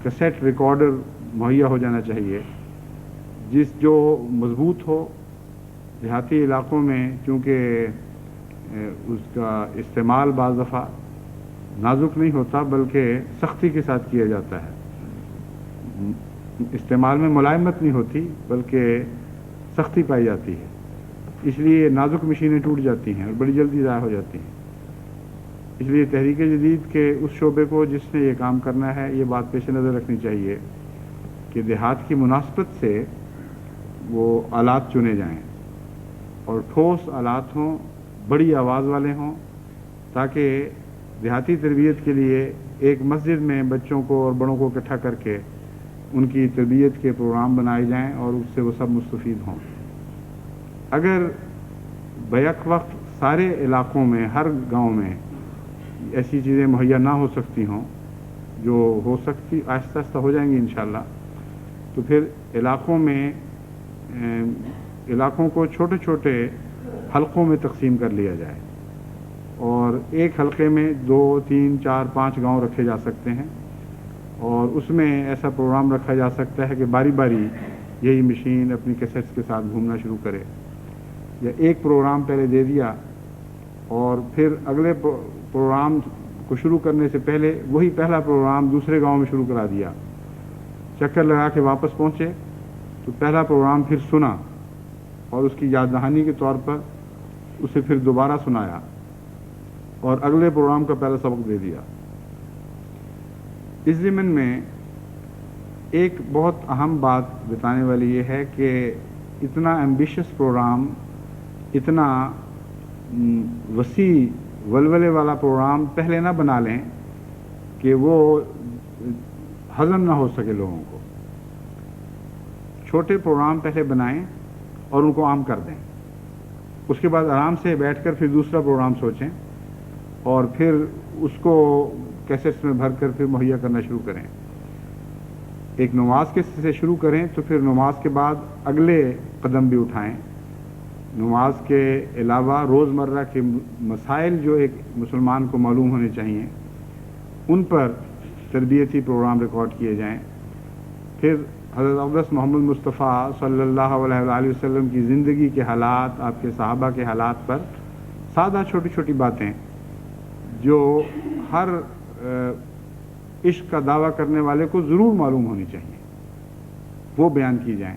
کیسٹ ریکارڈر مہیا ہو جانا چاہیے جو مضبوط ہو۔ دیہاتی علاقوں میں چونکہ اس کا استعمال بعض دفعہ نازک نہیں ہوتا بلکہ سختی کے ساتھ کیا جاتا ہے، استعمال میں ملائمت نہیں ہوتی بلکہ سختی پائی جاتی ہے، اس لیے نازک مشینیں ٹوٹ جاتی ہیں اور بڑی جلدی ضائع ہو جاتی ہیں۔ اس لیے تحریک جدید کے اس شعبے کو جس نے یہ کام کرنا ہے، یہ بات پیش نظر رکھنی چاہیے کہ دیہات کی مناسبت سے وہ آلات چنے جائیں، اور ٹھوس آلات ہوں، بڑی آواز والے ہوں، تاکہ دیہاتی تربیت کے لیے ایک مسجد میں بچوں کو اور بڑوں کو اکٹھا کر کے ان کی تربیت کے پروگرام بنائے جائیں اور اس سے وہ سب مستفید ہوں۔ اگر بیک وقت سارے علاقوں میں، ہر گاؤں میں ایسی چیزیں مہیا نہ ہو سکتی ہوں، جو ہو سکتی آہستہ آہستہ ہو جائیں گی انشاءاللہ، تو پھر علاقوں کو چھوٹے چھوٹے حلقوں میں تقسیم کر لیا جائے، اور ایک حلقے میں 2، 3، 4، 5 گاؤں رکھے جا سکتے ہیں، اور اس میں ایسا پروگرام رکھا جا سکتا ہے کہ باری باری یہی مشین اپنی کیسٹس کے ساتھ گھومنا شروع کرے، یا ایک پروگرام پہلے دے دیا اور پھر اگلے پروگرام کو شروع کرنے سے پہلے وہی پہلا پروگرام دوسرے گاؤں میں شروع کرا دیا، چکر لگا کے واپس پہنچے تو پہلا پروگرام پھر سنا اور اس کی یاد دہانی کے طور پر اسے پھر دوبارہ سنایا اور اگلے پروگرام کا پہلا سبق دے دیا۔ اس ضمن میں ایک بہت اہم بات بتانے والی یہ ہے کہ اتنا ایمبیشس پروگرام، اتنا وسیع ولولے والا پروگرام پہلے نہ بنا لیں کہ وہ ہضم نہ ہو سکے لوگوں کو. چھوٹے پروگرام پہلے بنائیں اور ان کو عام کر دیں. اس کے بعد آرام سے بیٹھ کر پھر دوسرا پروگرام سوچیں اور پھر اس کو کیسٹس میں بھر کر پھر مہیا کرنا شروع کریں. ایک نماز کے سے شروع کریں تو پھر نماز کے بعد اگلے قدم بھی اٹھائیں. نماز کے علاوہ روزمرہ کے مسائل جو ایک مسلمان کو معلوم ہونے چاہیے ان پر تربیتی پروگرام ریکارڈ کیے جائیں. پھر حضرت اقدس محمد مصطفیٰ صلی اللہ علیہ وآلہ وسلم کی زندگی کے حالات، آپ کے صحابہ کے حالات پر سادہ چھوٹی چھوٹی باتیں جو ہر عشق کا دعویٰ کرنے والے کو ضرور معلوم ہونی چاہیے وہ بیان کی جائیں.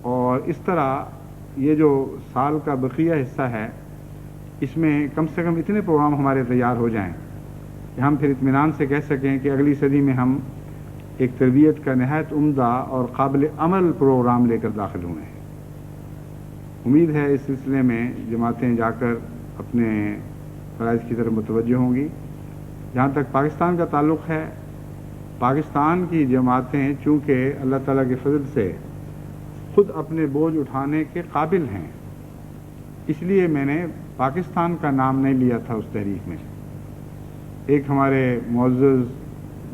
اور اس طرح یہ جو سال کا بقیہ حصہ ہے اس میں کم سے کم اتنے پروگرام ہمارے تیار ہو جائیں کہ ہم پھر اطمینان سے کہہ سکیں کہ اگلی صدی میں ہم ایک تربیت کا نہایت عمدہ اور قابل عمل پروگرام لے کر داخل ہوئے ہیں. امید ہے اس سلسلے میں جماعتیں جا کر اپنے فرائض کی طرف متوجہ ہوں گی. جہاں تک پاکستان کا تعلق ہے، پاکستان کی جماعتیں چونکہ اللہ تعالیٰ کے فضل سے خود اپنے بوجھ اٹھانے کے قابل ہیں، اس لیے میں نے پاکستان کا نام نہیں لیا تھا اس تحریک میں. ایک ہمارے معزز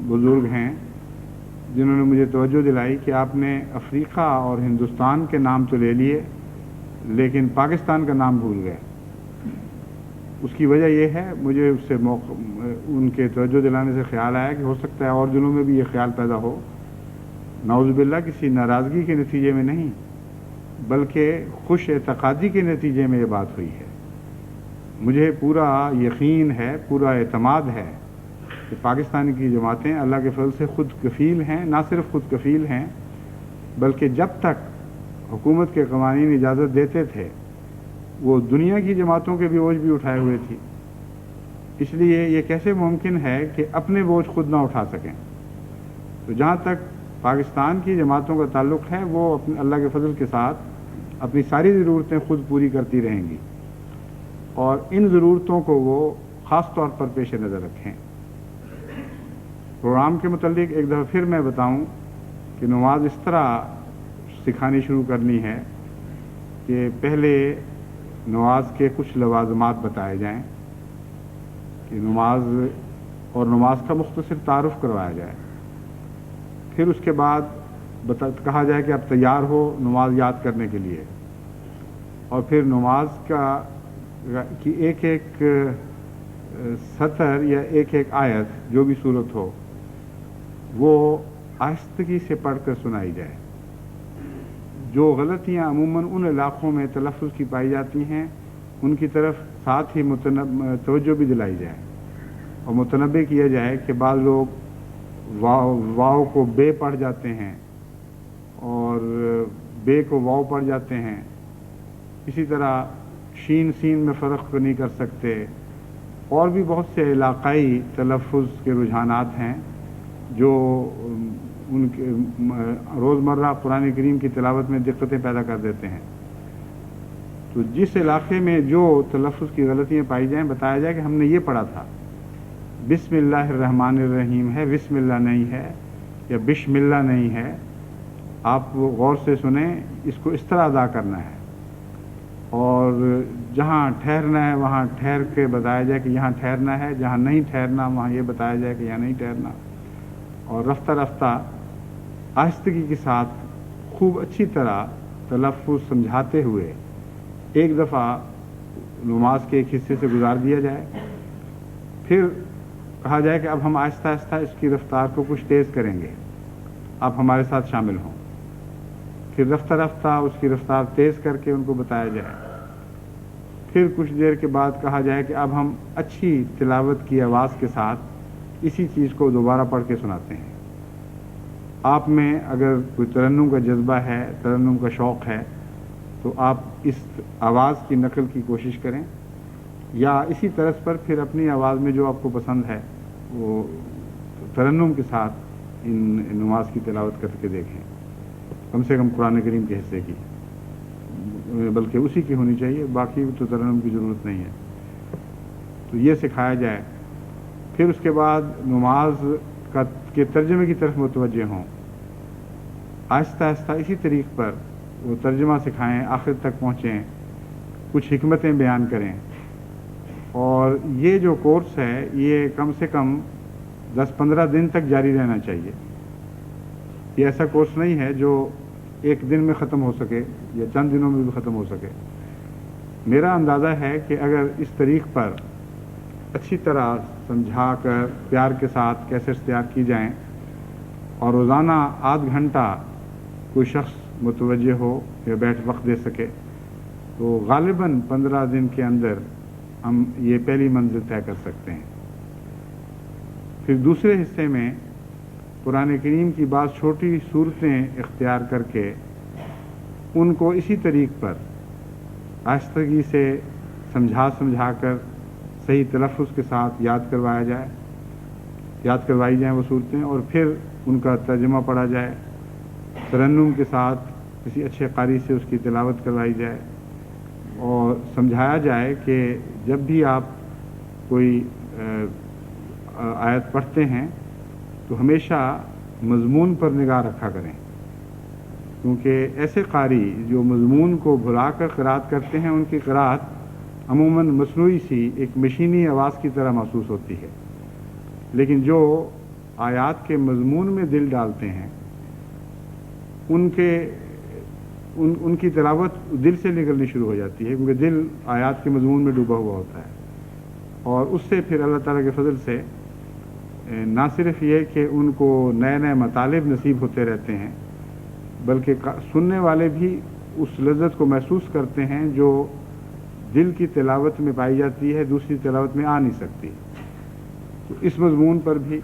بزرگ ہیں جنہوں نے مجھے توجہ دلائی کہ آپ نے افریقہ اور ہندوستان کے نام تو لے لیے لیکن پاکستان کا نام بھول گئے. اس کی وجہ یہ ہے، مجھے اس سے ان کے توجہ دلانے سے خیال آیا کہ ہو سکتا ہے اور دنوں میں بھی یہ خیال پیدا ہو. نعوذ باللہ کسی ناراضگی کے نتیجے میں نہیں بلکہ خوش اعتقادی کے نتیجے میں یہ بات ہوئی ہے. مجھے پورا یقین ہے، پورا اعتماد ہے کہ پاکستان کی جماعتیں اللہ کے فضل سے خود کفیل ہیں. نہ صرف خود کفیل ہیں بلکہ جب تک حکومت کے قوانین اجازت دیتے تھے وہ دنیا کی جماعتوں کے بھی بوجھ بھی اٹھائے ہوئے تھی. اس لیے یہ کیسے ممکن ہے کہ اپنے بوجھ خود نہ اٹھا سکیں. تو جہاں تک پاکستان کی جماعتوں کا تعلق ہے وہ اپنے اللہ کے فضل کے ساتھ اپنی ساری ضرورتیں خود پوری کرتی رہیں گی اور ان ضرورتوں کو وہ خاص طور پر پیش نظر رکھیں. پروگرام کے متعلق ایک دفعہ پھر میں بتاؤں کہ نماز اس طرح سکھانی شروع کرنی ہے کہ پہلے نماز کے کچھ لوازمات بتائے جائیں کہ نماز اور نماز کا مختصر تعارف کروایا جائے. پھر اس کے بعد کہا جائے کہ اب تیار ہو نماز یاد کرنے کے لیے. اور پھر نماز کی ایک ایک سطر یا ایک ایک آیت جو بھی صورت ہو وہ آہستگی سے پڑھ کر سنائی جائے. جو غلطیاں عموماً ان علاقوں میں تلفظ کی پائی جاتی ہیں ان کی طرف ساتھ ہی توجہ بھی دلائی جائے اور متنبہ کیا جائے کہ بعض لوگ واو کو بے پڑھ جاتے ہیں اور بے کو واو پڑھ جاتے ہیں. اسی طرح شین سین میں فرق نہیں کر سکتے. اور بھی بہت سے علاقائی تلفظ کے رجحانات ہیں جو ان کے روزمرہ قرآن کریم کی تلاوت میں دقتیں پیدا کر دیتے ہیں. تو جس علاقے میں جو تلفظ کی غلطیاں پائی جائیں بتایا جائے کہ ہم نے یہ پڑھا تھا بسم اللہ الرحمن الرحیم ہے، بسم اللہ نہیں ہے یا بسم اللہ نہیں ہے. آپ غور سے سنیں، اس کو اس طرح ادا کرنا ہے. اور جہاں ٹھہرنا ہے وہاں ٹھہر کے بتایا جائے کہ یہاں ٹھہرنا ہے، جہاں نہیں ٹھہرنا وہاں یہ بتایا جائے کہ یہاں نہیں ٹھہرنا. اور رفتہ رفتہ آہستگی کے ساتھ خوب اچھی طرح تلفظ سمجھاتے ہوئے ایک دفعہ نماز کے ایک حصے سے گزار دیا جائے. پھر کہا جائے کہ اب ہم آہستہ آہستہ اس کی رفتار کو کچھ تیز کریں گے، آپ ہمارے ساتھ شامل ہوں. پھر رفتہ رفتہ اس کی رفتار تیز کر کے ان کو بتایا جائے. پھر کچھ دیر کے بعد کہا جائے کہ اب ہم اچھی تلاوت کی آواز کے ساتھ اسی چیز کو دوبارہ پڑھ کے سناتے ہیں. آپ میں اگر کوئی ترنم کا جذبہ ہے، ترنم کا شوق ہے تو آپ اس آواز کی نقل کی کوشش کریں یا اسی طرز پر پھر اپنی آواز میں جو آپ کو پسند ہے وہ ترنم کے ساتھ ان نماز کی تلاوت کر کے دیکھیں، کم سے کم قرآن کریم کے حصے کی. بلکہ اسی کی ہونی چاہیے، باقی تو ترنم کی ضرورت نہیں ہے. تو یہ سکھایا جائے. پھر اس کے بعد نماز کے ترجمے کی طرف متوجہ ہوں. آہستہ آہستہ اسی طریق پر وہ ترجمہ سکھائیں، آخر تک پہنچیں، کچھ حکمتیں بیان کریں. اور یہ جو کورس ہے یہ کم سے کم 10-15 دن تک جاری رہنا چاہیے. یہ ایسا کورس نہیں ہے جو ایک دن میں ختم ہو سکے یا چند دنوں میں بھی ختم ہو سکے. میرا اندازہ ہے کہ اگر اس طریق پر اچھی طرح سمجھا کر پیار کے ساتھ کیسٹس تیار کی جائیں اور روزانہ آدھ گھنٹہ کوئی شخص متوجہ ہو یا بیٹھ وقت دے سکے تو غالباً 15 دن کے اندر ہم یہ پہلی منزل طے کر سکتے ہیں. پھر دوسرے حصے میں قرآن کریم کی بعض چھوٹی صورتیں اختیار کر کے ان کو اسی طریق پر آہستگی سے سمجھا کر صحیح تلفظ کے ساتھ یاد کروائی جائیں وہ صورتیں، اور پھر ان کا ترجمہ پڑھا جائے. ترنم کے ساتھ کسی اچھے قاری سے اس کی تلاوت کروائی جائے اور سمجھایا جائے کہ جب بھی آپ کوئی آیت پڑھتے ہیں تو ہمیشہ مضمون پر نگاہ رکھا کریں، کیونکہ ایسے قاری جو مضمون کو بھلا کر قرات کرتے ہیں ان کی قرات عموماً مصنوعی سی ایک مشینی آواز کی طرح محسوس ہوتی ہے. لیکن جو آیات کے مضمون میں دل ڈالتے ہیں ان کی تلاوت دل سے نکلنی شروع ہو جاتی ہے، کیونکہ دل آیات کے مضمون میں ڈوبا ہوا ہوتا ہے. اور اس سے پھر اللہ تعالیٰ کے فضل سے نہ صرف یہ کہ ان کو نئے نئے مطالب نصیب ہوتے رہتے ہیں، بلکہ سننے والے بھی اس لذت کو محسوس کرتے ہیں جو دل کی تلاوت میں پائی جاتی ہے، دوسری تلاوت میں آ نہیں سکتی. تو اس مضمون پر بھی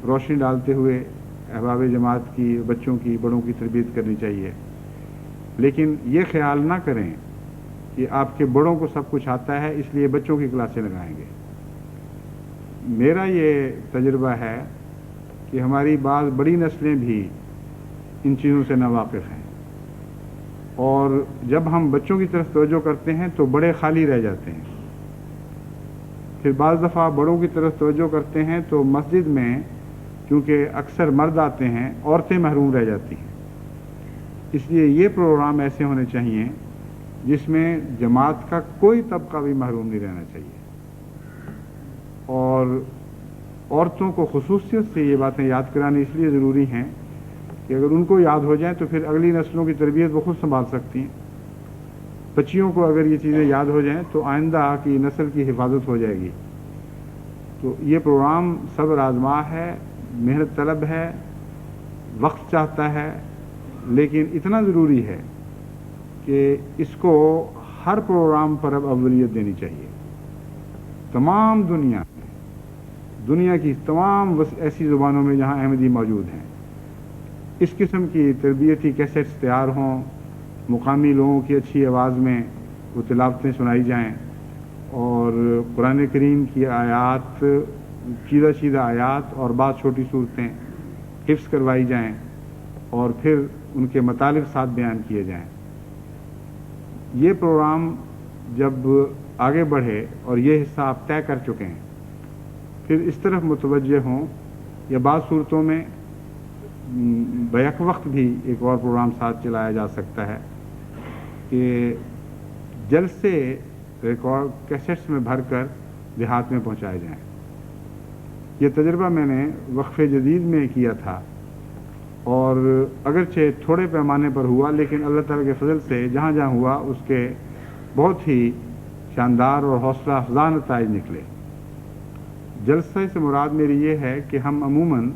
روشنی ڈالتے ہوئے احباب جماعت کی، بچوں کی، بڑوں کی تربیت کرنی چاہیے. لیکن یہ خیال نہ کریں کہ آپ کے بڑوں کو سب کچھ آتا ہے اس لیے بچوں کی کلاسیں لگائیں گے. میرا یہ تجربہ ہے کہ ہماری بعض بڑی نسلیں بھی ان چیزوں سے ناواقف ہیں، اور جب ہم بچوں کی طرف توجہ کرتے ہیں تو بڑے خالی رہ جاتے ہیں. پھر بعض دفعہ بڑوں کی طرف توجہ کرتے ہیں تو مسجد میں کیونکہ اکثر مرد آتے ہیں، عورتیں محروم رہ جاتی ہیں. اس لیے یہ پروگرام ایسے ہونے چاہیے جس میں جماعت کا کوئی طبقہ بھی محروم نہیں رہنا چاہیے. اور عورتوں کو خصوصیت سے یہ باتیں یاد کرانی اس لیے ضروری ہیں کہ اگر ان کو یاد ہو جائیں تو پھر اگلی نسلوں کی تربیت وہ خود سنبھال سکتی ہیں. بچیوں کو اگر یہ چیزیں یاد ہو جائیں تو آئندہ کی نسل کی حفاظت ہو جائے گی. تو یہ پروگرام صبر آزما ہے، محنت طلب ہے، وقت چاہتا ہے، لیکن اتنا ضروری ہے کہ اس کو ہر پروگرام پر اب اولویت دینی چاہیے. تمام دنیا کی تمام ایسی زبانوں میں جہاں احمدی موجود ہیں اس قسم کی تربیتی کیسٹس تیار ہوں، مقامی لوگوں کی اچھی آواز میں وہ تلاوتیں سنائی جائیں اور قرآن کریم کی آیات، چیدہ آیات اور بعض چھوٹی صورتیں حفظ کروائی جائیں اور پھر ان کے مطالب ساتھ بیان کیے جائیں. یہ پروگرام جب آگے بڑھے اور یہ حصہ آپ طے کر چکے ہیں پھر اس طرف متوجہ ہوں یا بعض صورتوں میں بیک وقت بھی ایک اور پروگرام ساتھ چلایا جا سکتا ہے کہ جلسے ریکارڈ کیسٹس میں بھر کر دیہات میں پہنچائے جائیں. یہ تجربہ میں نے وقف جدید میں کیا تھا اور اگرچہ تھوڑے پیمانے پر ہوا لیکن اللہ تعالیٰ کے فضل سے جہاں جہاں ہوا اس کے بہت ہی شاندار اور حوصلہ افزا نتائج نکلے. جلسہ سے مراد میری یہ ہے کہ ہم عموماً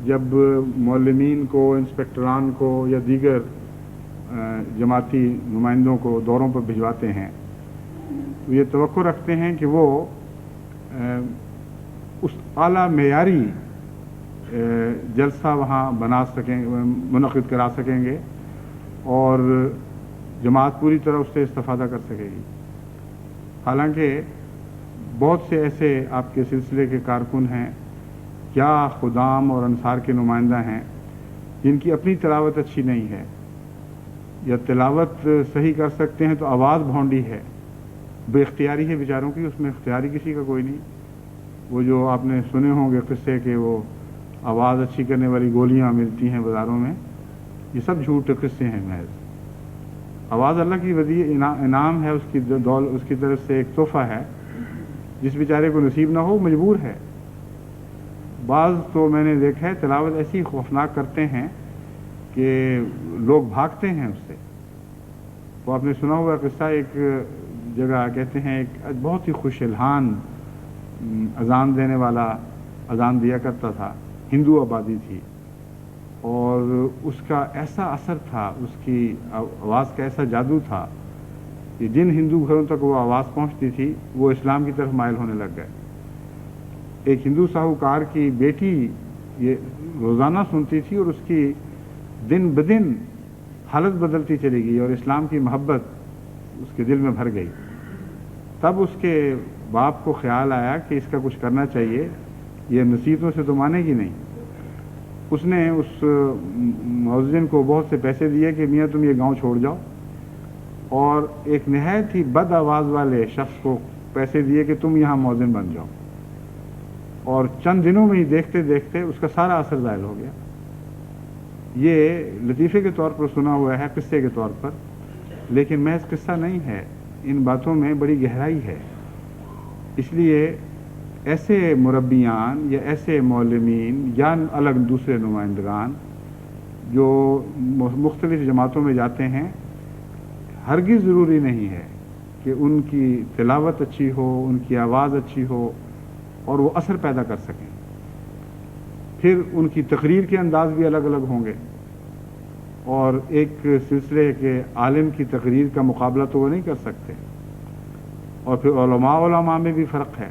جب معلمین کو، انسپکٹران کو یا دیگر جماعتی نمائندوں کو دوروں پر بھجواتے ہیں تو یہ توقع رکھتے ہیں کہ وہ اس اعلیٰ معیاری جلسہ وہاں منعقد کرا سکیں گے اور جماعت پوری طرح اس سے استفادہ کر سکے گی. حالانکہ بہت سے ایسے آپ کے سلسلے کے کارکن ہیں یا خدام اور انصار کے نمائندہ ہیں جن کی اپنی تلاوت اچھی نہیں ہے یا تلاوت صحیح کر سکتے ہیں تو آواز بھونڈی ہے، بے اختیاری ہے بیچاروں کی، اس میں اختیاری کسی کا کوئی نہیں۔ وہ جو آپ نے سنے ہوں گے قصے کہ وہ آواز اچھی کرنے والی گولیاں ملتی ہیں بازاروں میں، یہ سب جھوٹ قصے ہیں محض۔ آواز اللہ کی ودیع انعام ہے، اس کی طرف سے ایک تحفہ ہے، جس بیچارے کو نصیب نہ ہو مجبور ہے۔ بعض تو میں نے دیکھا ہے تلاوت ایسی خوفناک کرتے ہیں کہ لوگ بھاگتے ہیں اس سے۔ وہ آپ نے سنا ہوا قصہ، ایک جگہ کہتے ہیں ایک بہت ہی خوش الحان اذان دینے والا اذان دیا کرتا تھا، ہندو آبادی تھی، اور اس کا ایسا اثر تھا، اس کی آواز کا ایسا جادو تھا کہ جن ہندو گھروں تک وہ آواز پہنچتی تھی وہ اسلام کی طرف مائل ہونے لگ گئے۔ ایک ہندو ساہوکار کی بیٹی یہ روزانہ سنتی تھی اور اس کی دن بدن حالت بدلتی چلی گئی اور اسلام کی محبت اس کے دل میں بھر گئی۔ تب اس کے باپ کو خیال آیا کہ اس کا کچھ کرنا چاہیے، یہ نصیحتوں سے تو مانے گی نہیں۔ اس نے اس مؤذن کو بہت سے پیسے دیے کہ میاں تم یہ گاؤں چھوڑ جاؤ، اور ایک نہایت ہی بد آواز والے شخص کو پیسے دیے کہ تم یہاں مؤذن بن جاؤ، اور چند دنوں میں ہی دیکھتے دیکھتے اس کا سارا اثر ظاہر ہو گیا۔ یہ لطیفے کے طور پر سنا ہوا ہے، قصے کے طور پر، لیکن محض قصہ نہیں ہے، ان باتوں میں بڑی گہرائی ہے۔ اس لیے ایسے مربیان یا ایسے معلمین یا الگ دوسرے نمائندگان جو مختلف جماعتوں میں جاتے ہیں، ہرگز ضروری نہیں ہے کہ ان کی تلاوت اچھی ہو، ان کی آواز اچھی ہو اور وہ اثر پیدا کر سکیں۔ پھر ان کی تقریر کے انداز بھی الگ الگ ہوں گے، اور ایک سلسلے کے عالم کی تقریر کا مقابلہ تو وہ نہیں کر سکتے، اور پھر علماء میں بھی فرق ہے۔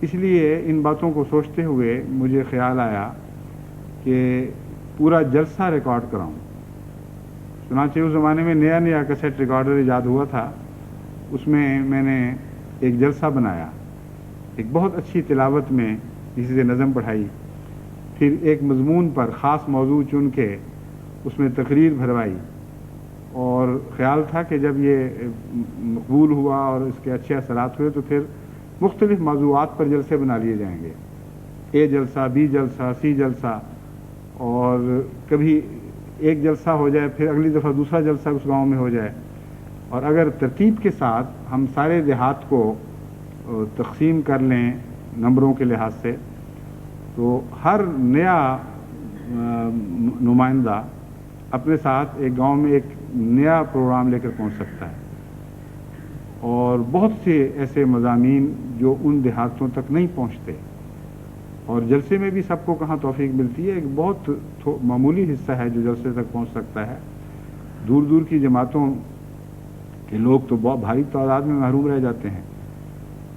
اس لیے ان باتوں کو سوچتے ہوئے مجھے خیال آیا کہ پورا جلسہ ریکارڈ کراؤں۔ چنانچہ اس زمانے میں نیا کیسٹ ریکارڈر ایجاد ہوا تھا، اس میں میں نے ایک جلسہ بنایا، ایک بہت اچھی تلاوت میں کسی سے نظم پڑھائی، پھر ایک مضمون پر خاص موضوع چن کے اس میں تقریر بھروائی، اور خیال تھا کہ جب یہ مقبول ہوا اور اس کے اچھے اثرات ہوئے تو پھر مختلف موضوعات پر جلسے بنا لیے جائیں گے، اے جلسہ، بی جلسہ، سی جلسہ، اور کبھی ایک جلسہ ہو جائے پھر اگلی دفعہ دوسرا جلسہ اس گاؤں میں ہو جائے، اور اگر ترتیب کے ساتھ ہم سارے دیہات کو تقسیم کر لیں نمبروں کے لحاظ سے تو ہر نیا نمائندہ اپنے ساتھ ایک گاؤں میں ایک نیا پروگرام لے کر پہنچ سکتا ہے، اور بہت سے ایسے مضامین جو ان دیہاتوں تک نہیں پہنچتے، اور جلسے میں بھی سب کو کہاں توفیق ملتی ہے، ایک بہت معمولی حصہ ہے جو جلسے تک پہنچ سکتا ہے۔ دور دور کی جماعتوں کے لوگ تو بہت بھاری تعداد میں محروم رہ جاتے ہیں،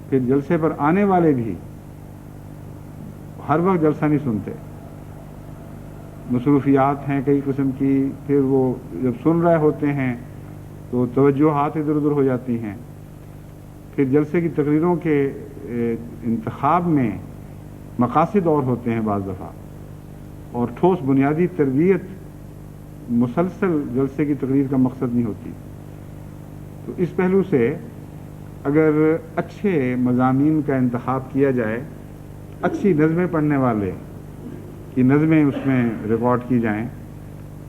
پھر جلسے پر آنے والے بھی ہر وقت جلسہ نہیں سنتے، مصروفیات ہیں کئی قسم کی، پھر وہ جب سن رہے ہوتے ہیں تو توجہات ادھر ادھر ہو جاتی ہیں، پھر جلسے کی تقریروں کے انتخاب میں مقاصد اور ہوتے ہیں بعض دفعہ، اور ٹھوس بنیادی تربیت مسلسل جلسے کی تقریر کا مقصد نہیں ہوتی۔ تو اس پہلو سے اگر اچھے مضامین کا انتخاب کیا جائے، اچھی نظمیں پڑھنے والے کی نظمیں اس میں ریکارڈ کی جائیں،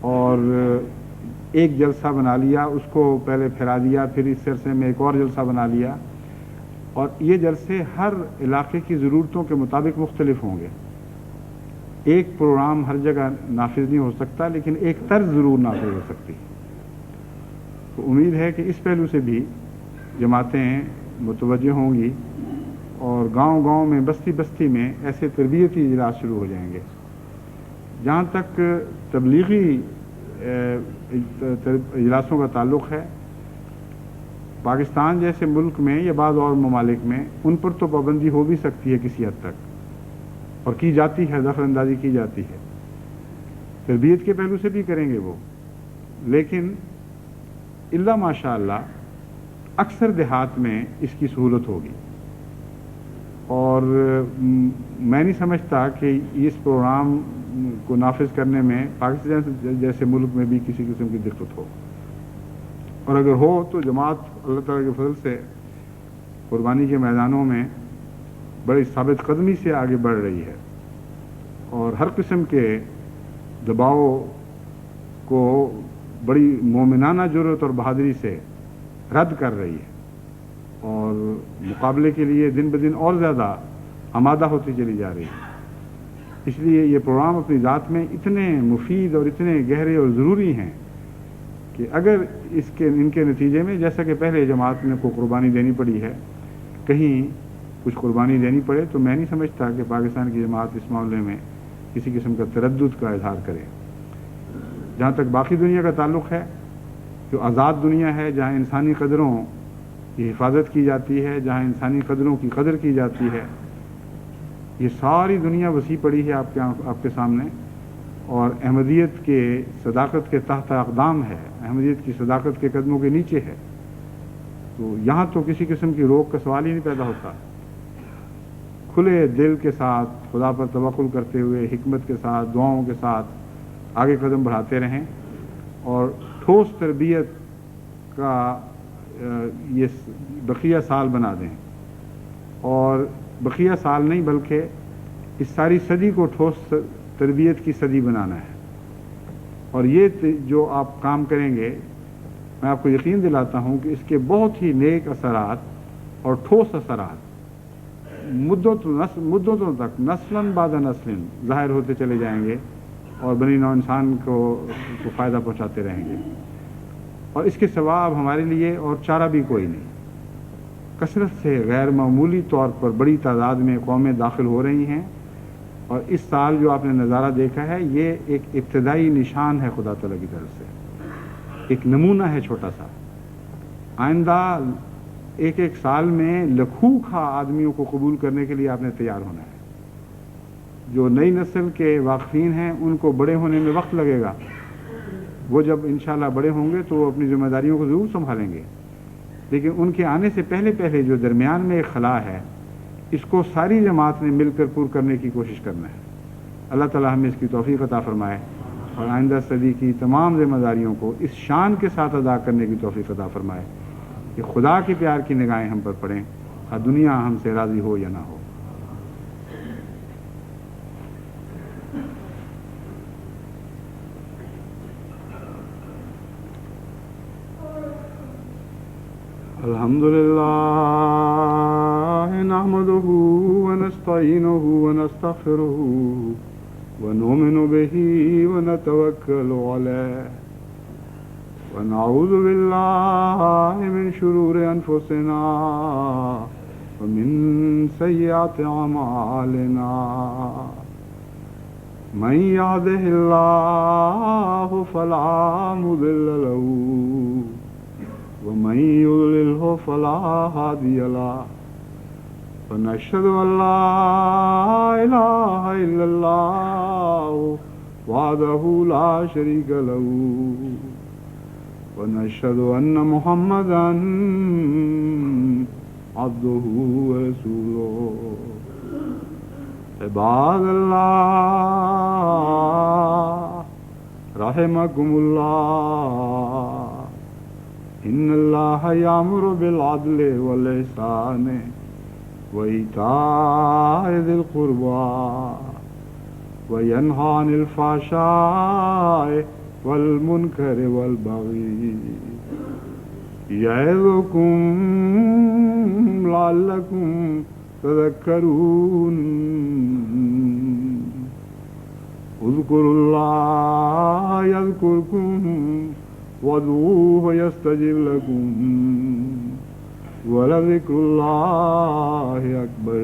اور ایک جلسہ بنا لیا، اس کو پہلے پھیلا دیا، پھر اس عرصے میں ایک اور جلسہ بنا لیا، اور یہ جلسے ہر علاقے کی ضرورتوں کے مطابق مختلف ہوں گے۔ ایک پروگرام ہر جگہ نافذ نہیں ہو سکتا، لیکن ایک طرز ضرور نافذ ہو سکتی ہے۔ تو امید ہے کہ اس پہلو سے بھی جماعتیں متوجہ ہوں گی، اور گاؤں گاؤں میں، بستی بستی میں ایسے تربیتی اجلاس شروع ہو جائیں گے۔ جہاں تک تبلیغی اجلاسوں کا تعلق ہے، پاکستان جیسے ملک میں یا بعض اور ممالک میں ان پر تو پابندی ہو بھی سکتی ہے کسی حد تک، اور کی جاتی ہے، دخل اندازی کی جاتی ہے، تربیت کے پہلو سے بھی کریں گے وہ، لیکن الا ماشاء اللہ اکثر دیہات میں اس کی سہولت ہوگی، اور میں نہیں سمجھتا کہ اس پروگرام کو نافذ کرنے میں پاکستان جیسے ملک میں بھی کسی قسم کی دقت ہو، اور اگر ہو تو جماعت اللہ تعالیٰ کے فضل سے قربانی کے میدانوں میں بڑی ثابت قدمی سے آگے بڑھ رہی ہے اور ہر قسم کے دباؤ کو بڑی مومنانہ جرأت اور بہادری سے رد کر رہی ہے اور مقابلے کے لیے دن بدن اور زیادہ آمادہ ہوتی چلی جا رہی ہے۔ اس لیے یہ پروگرام اپنی ذات میں اتنے مفید اور اتنے گہرے اور ضروری ہیں کہ اگر ان کے نتیجے میں جیسا کہ پہلے جماعت میں کو قربانی دینی پڑی ہے، کہیں کچھ قربانی دینی پڑے تو میں نہیں سمجھتا کہ پاکستان کی جماعت اس معاملے میں کسی قسم کا تردد کا اظہار کرے۔ جہاں تک باقی دنیا کا تعلق ہے، جو آزاد دنیا ہے، جہاں انسانی قدروں کی حفاظت کی جاتی ہے، جہاں انسانی قدروں کی قدر کی جاتی ہے، یہ ساری دنیا وسیع پڑی ہے آپ کے سامنے، اور احمدیت کے صداقت کے تحت اقدام ہے، احمدیت کی صداقت کے قدموں کے نیچے ہے، تو یہاں تو کسی قسم کی روک کا سوال ہی نہیں پیدا ہوتا۔ کھلے دل کے ساتھ خدا پر توکل کرتے ہوئے، حکمت کے ساتھ، دعاؤں کے ساتھ آگے قدم بڑھاتے رہیں اور ٹھوس تربیت کا یہ بقیہ سال بنا دیں، اور بقیہ سال نہیں بلکہ اس ساری صدی کو ٹھوس تربیت کی صدی بنانا ہے۔ اور یہ جو آپ کام کریں گے، میں آپ کو یقین دلاتا ہوں کہ اس کے بہت ہی نیک اثرات اور ٹھوس اثرات مدتوں تک نسلاً بعد نسل ظاہر ہوتے چلے جائیں گے اور بنی نوع انسان کو فائدہ پہنچاتے رہیں گے، اور اس کے سوا اب ہمارے لیے اور چارہ بھی کوئی نہیں۔ کثرت سے غیر معمولی طور پر بڑی تعداد میں قومیں داخل ہو رہی ہیں، اور اس سال جو آپ نے نظارہ دیکھا ہے یہ ایک ابتدائی نشان ہے خدا تعالیٰ کی طرف سے، ایک نمونہ ہے چھوٹا سا۔ آئندہ ایک سال میں لکھوں آدمیوں کو قبول کرنے کے لیے آپ نے تیار ہونا ہے۔ جو نئی نسل کے واقفین ہیں ان کو بڑے ہونے میں وقت لگے گا، وہ جب انشاءاللہ بڑے ہوں گے تو وہ اپنی ذمہ داریوں کو ضرور سنبھالیں گے، لیکن ان کے آنے سے پہلے جو درمیان میں ایک خلا ہے، اس کو ساری جماعت نے مل کر پور کرنے کی کوشش کرنا ہے۔ اللہ تعالیٰ ہمیں اس کی توفیق عطا فرمائے اور آئندہ صدی کی تمام ذمہ داریوں کو اس شان کے ساتھ ادا کرنے کی توفیق عطا فرمائے کہ خدا کے پیار کی نگاہیں ہم پر پڑیں، خواہ دنیا ہم سے راضی ہو یا نہ ہو۔ الحمدللہ نحمدہ ونستعینہ ونستغفرہ ونؤمن بہ ونتوکل علیہ ونعوذ باللہ من شرور انفسنا ومن سیئات اعمالنا من یہدہ اللہ فلا مضل له ومن يضلله فلا هادي له ونشهد أن لا إله إلا الله وحده لا شريك له ونشهد أن محمدا عبده ورسوله عباد الله رحمكم الله إن الله يأمر بالعدل والإحسان وإيتاء ذي القربى وينهى عن الفحشاء والمنكر والبغي يعظكم لعلكم تذكرون اذكروا الله يذكركم وادعوه يستجب لكم ولذكر الله أكبر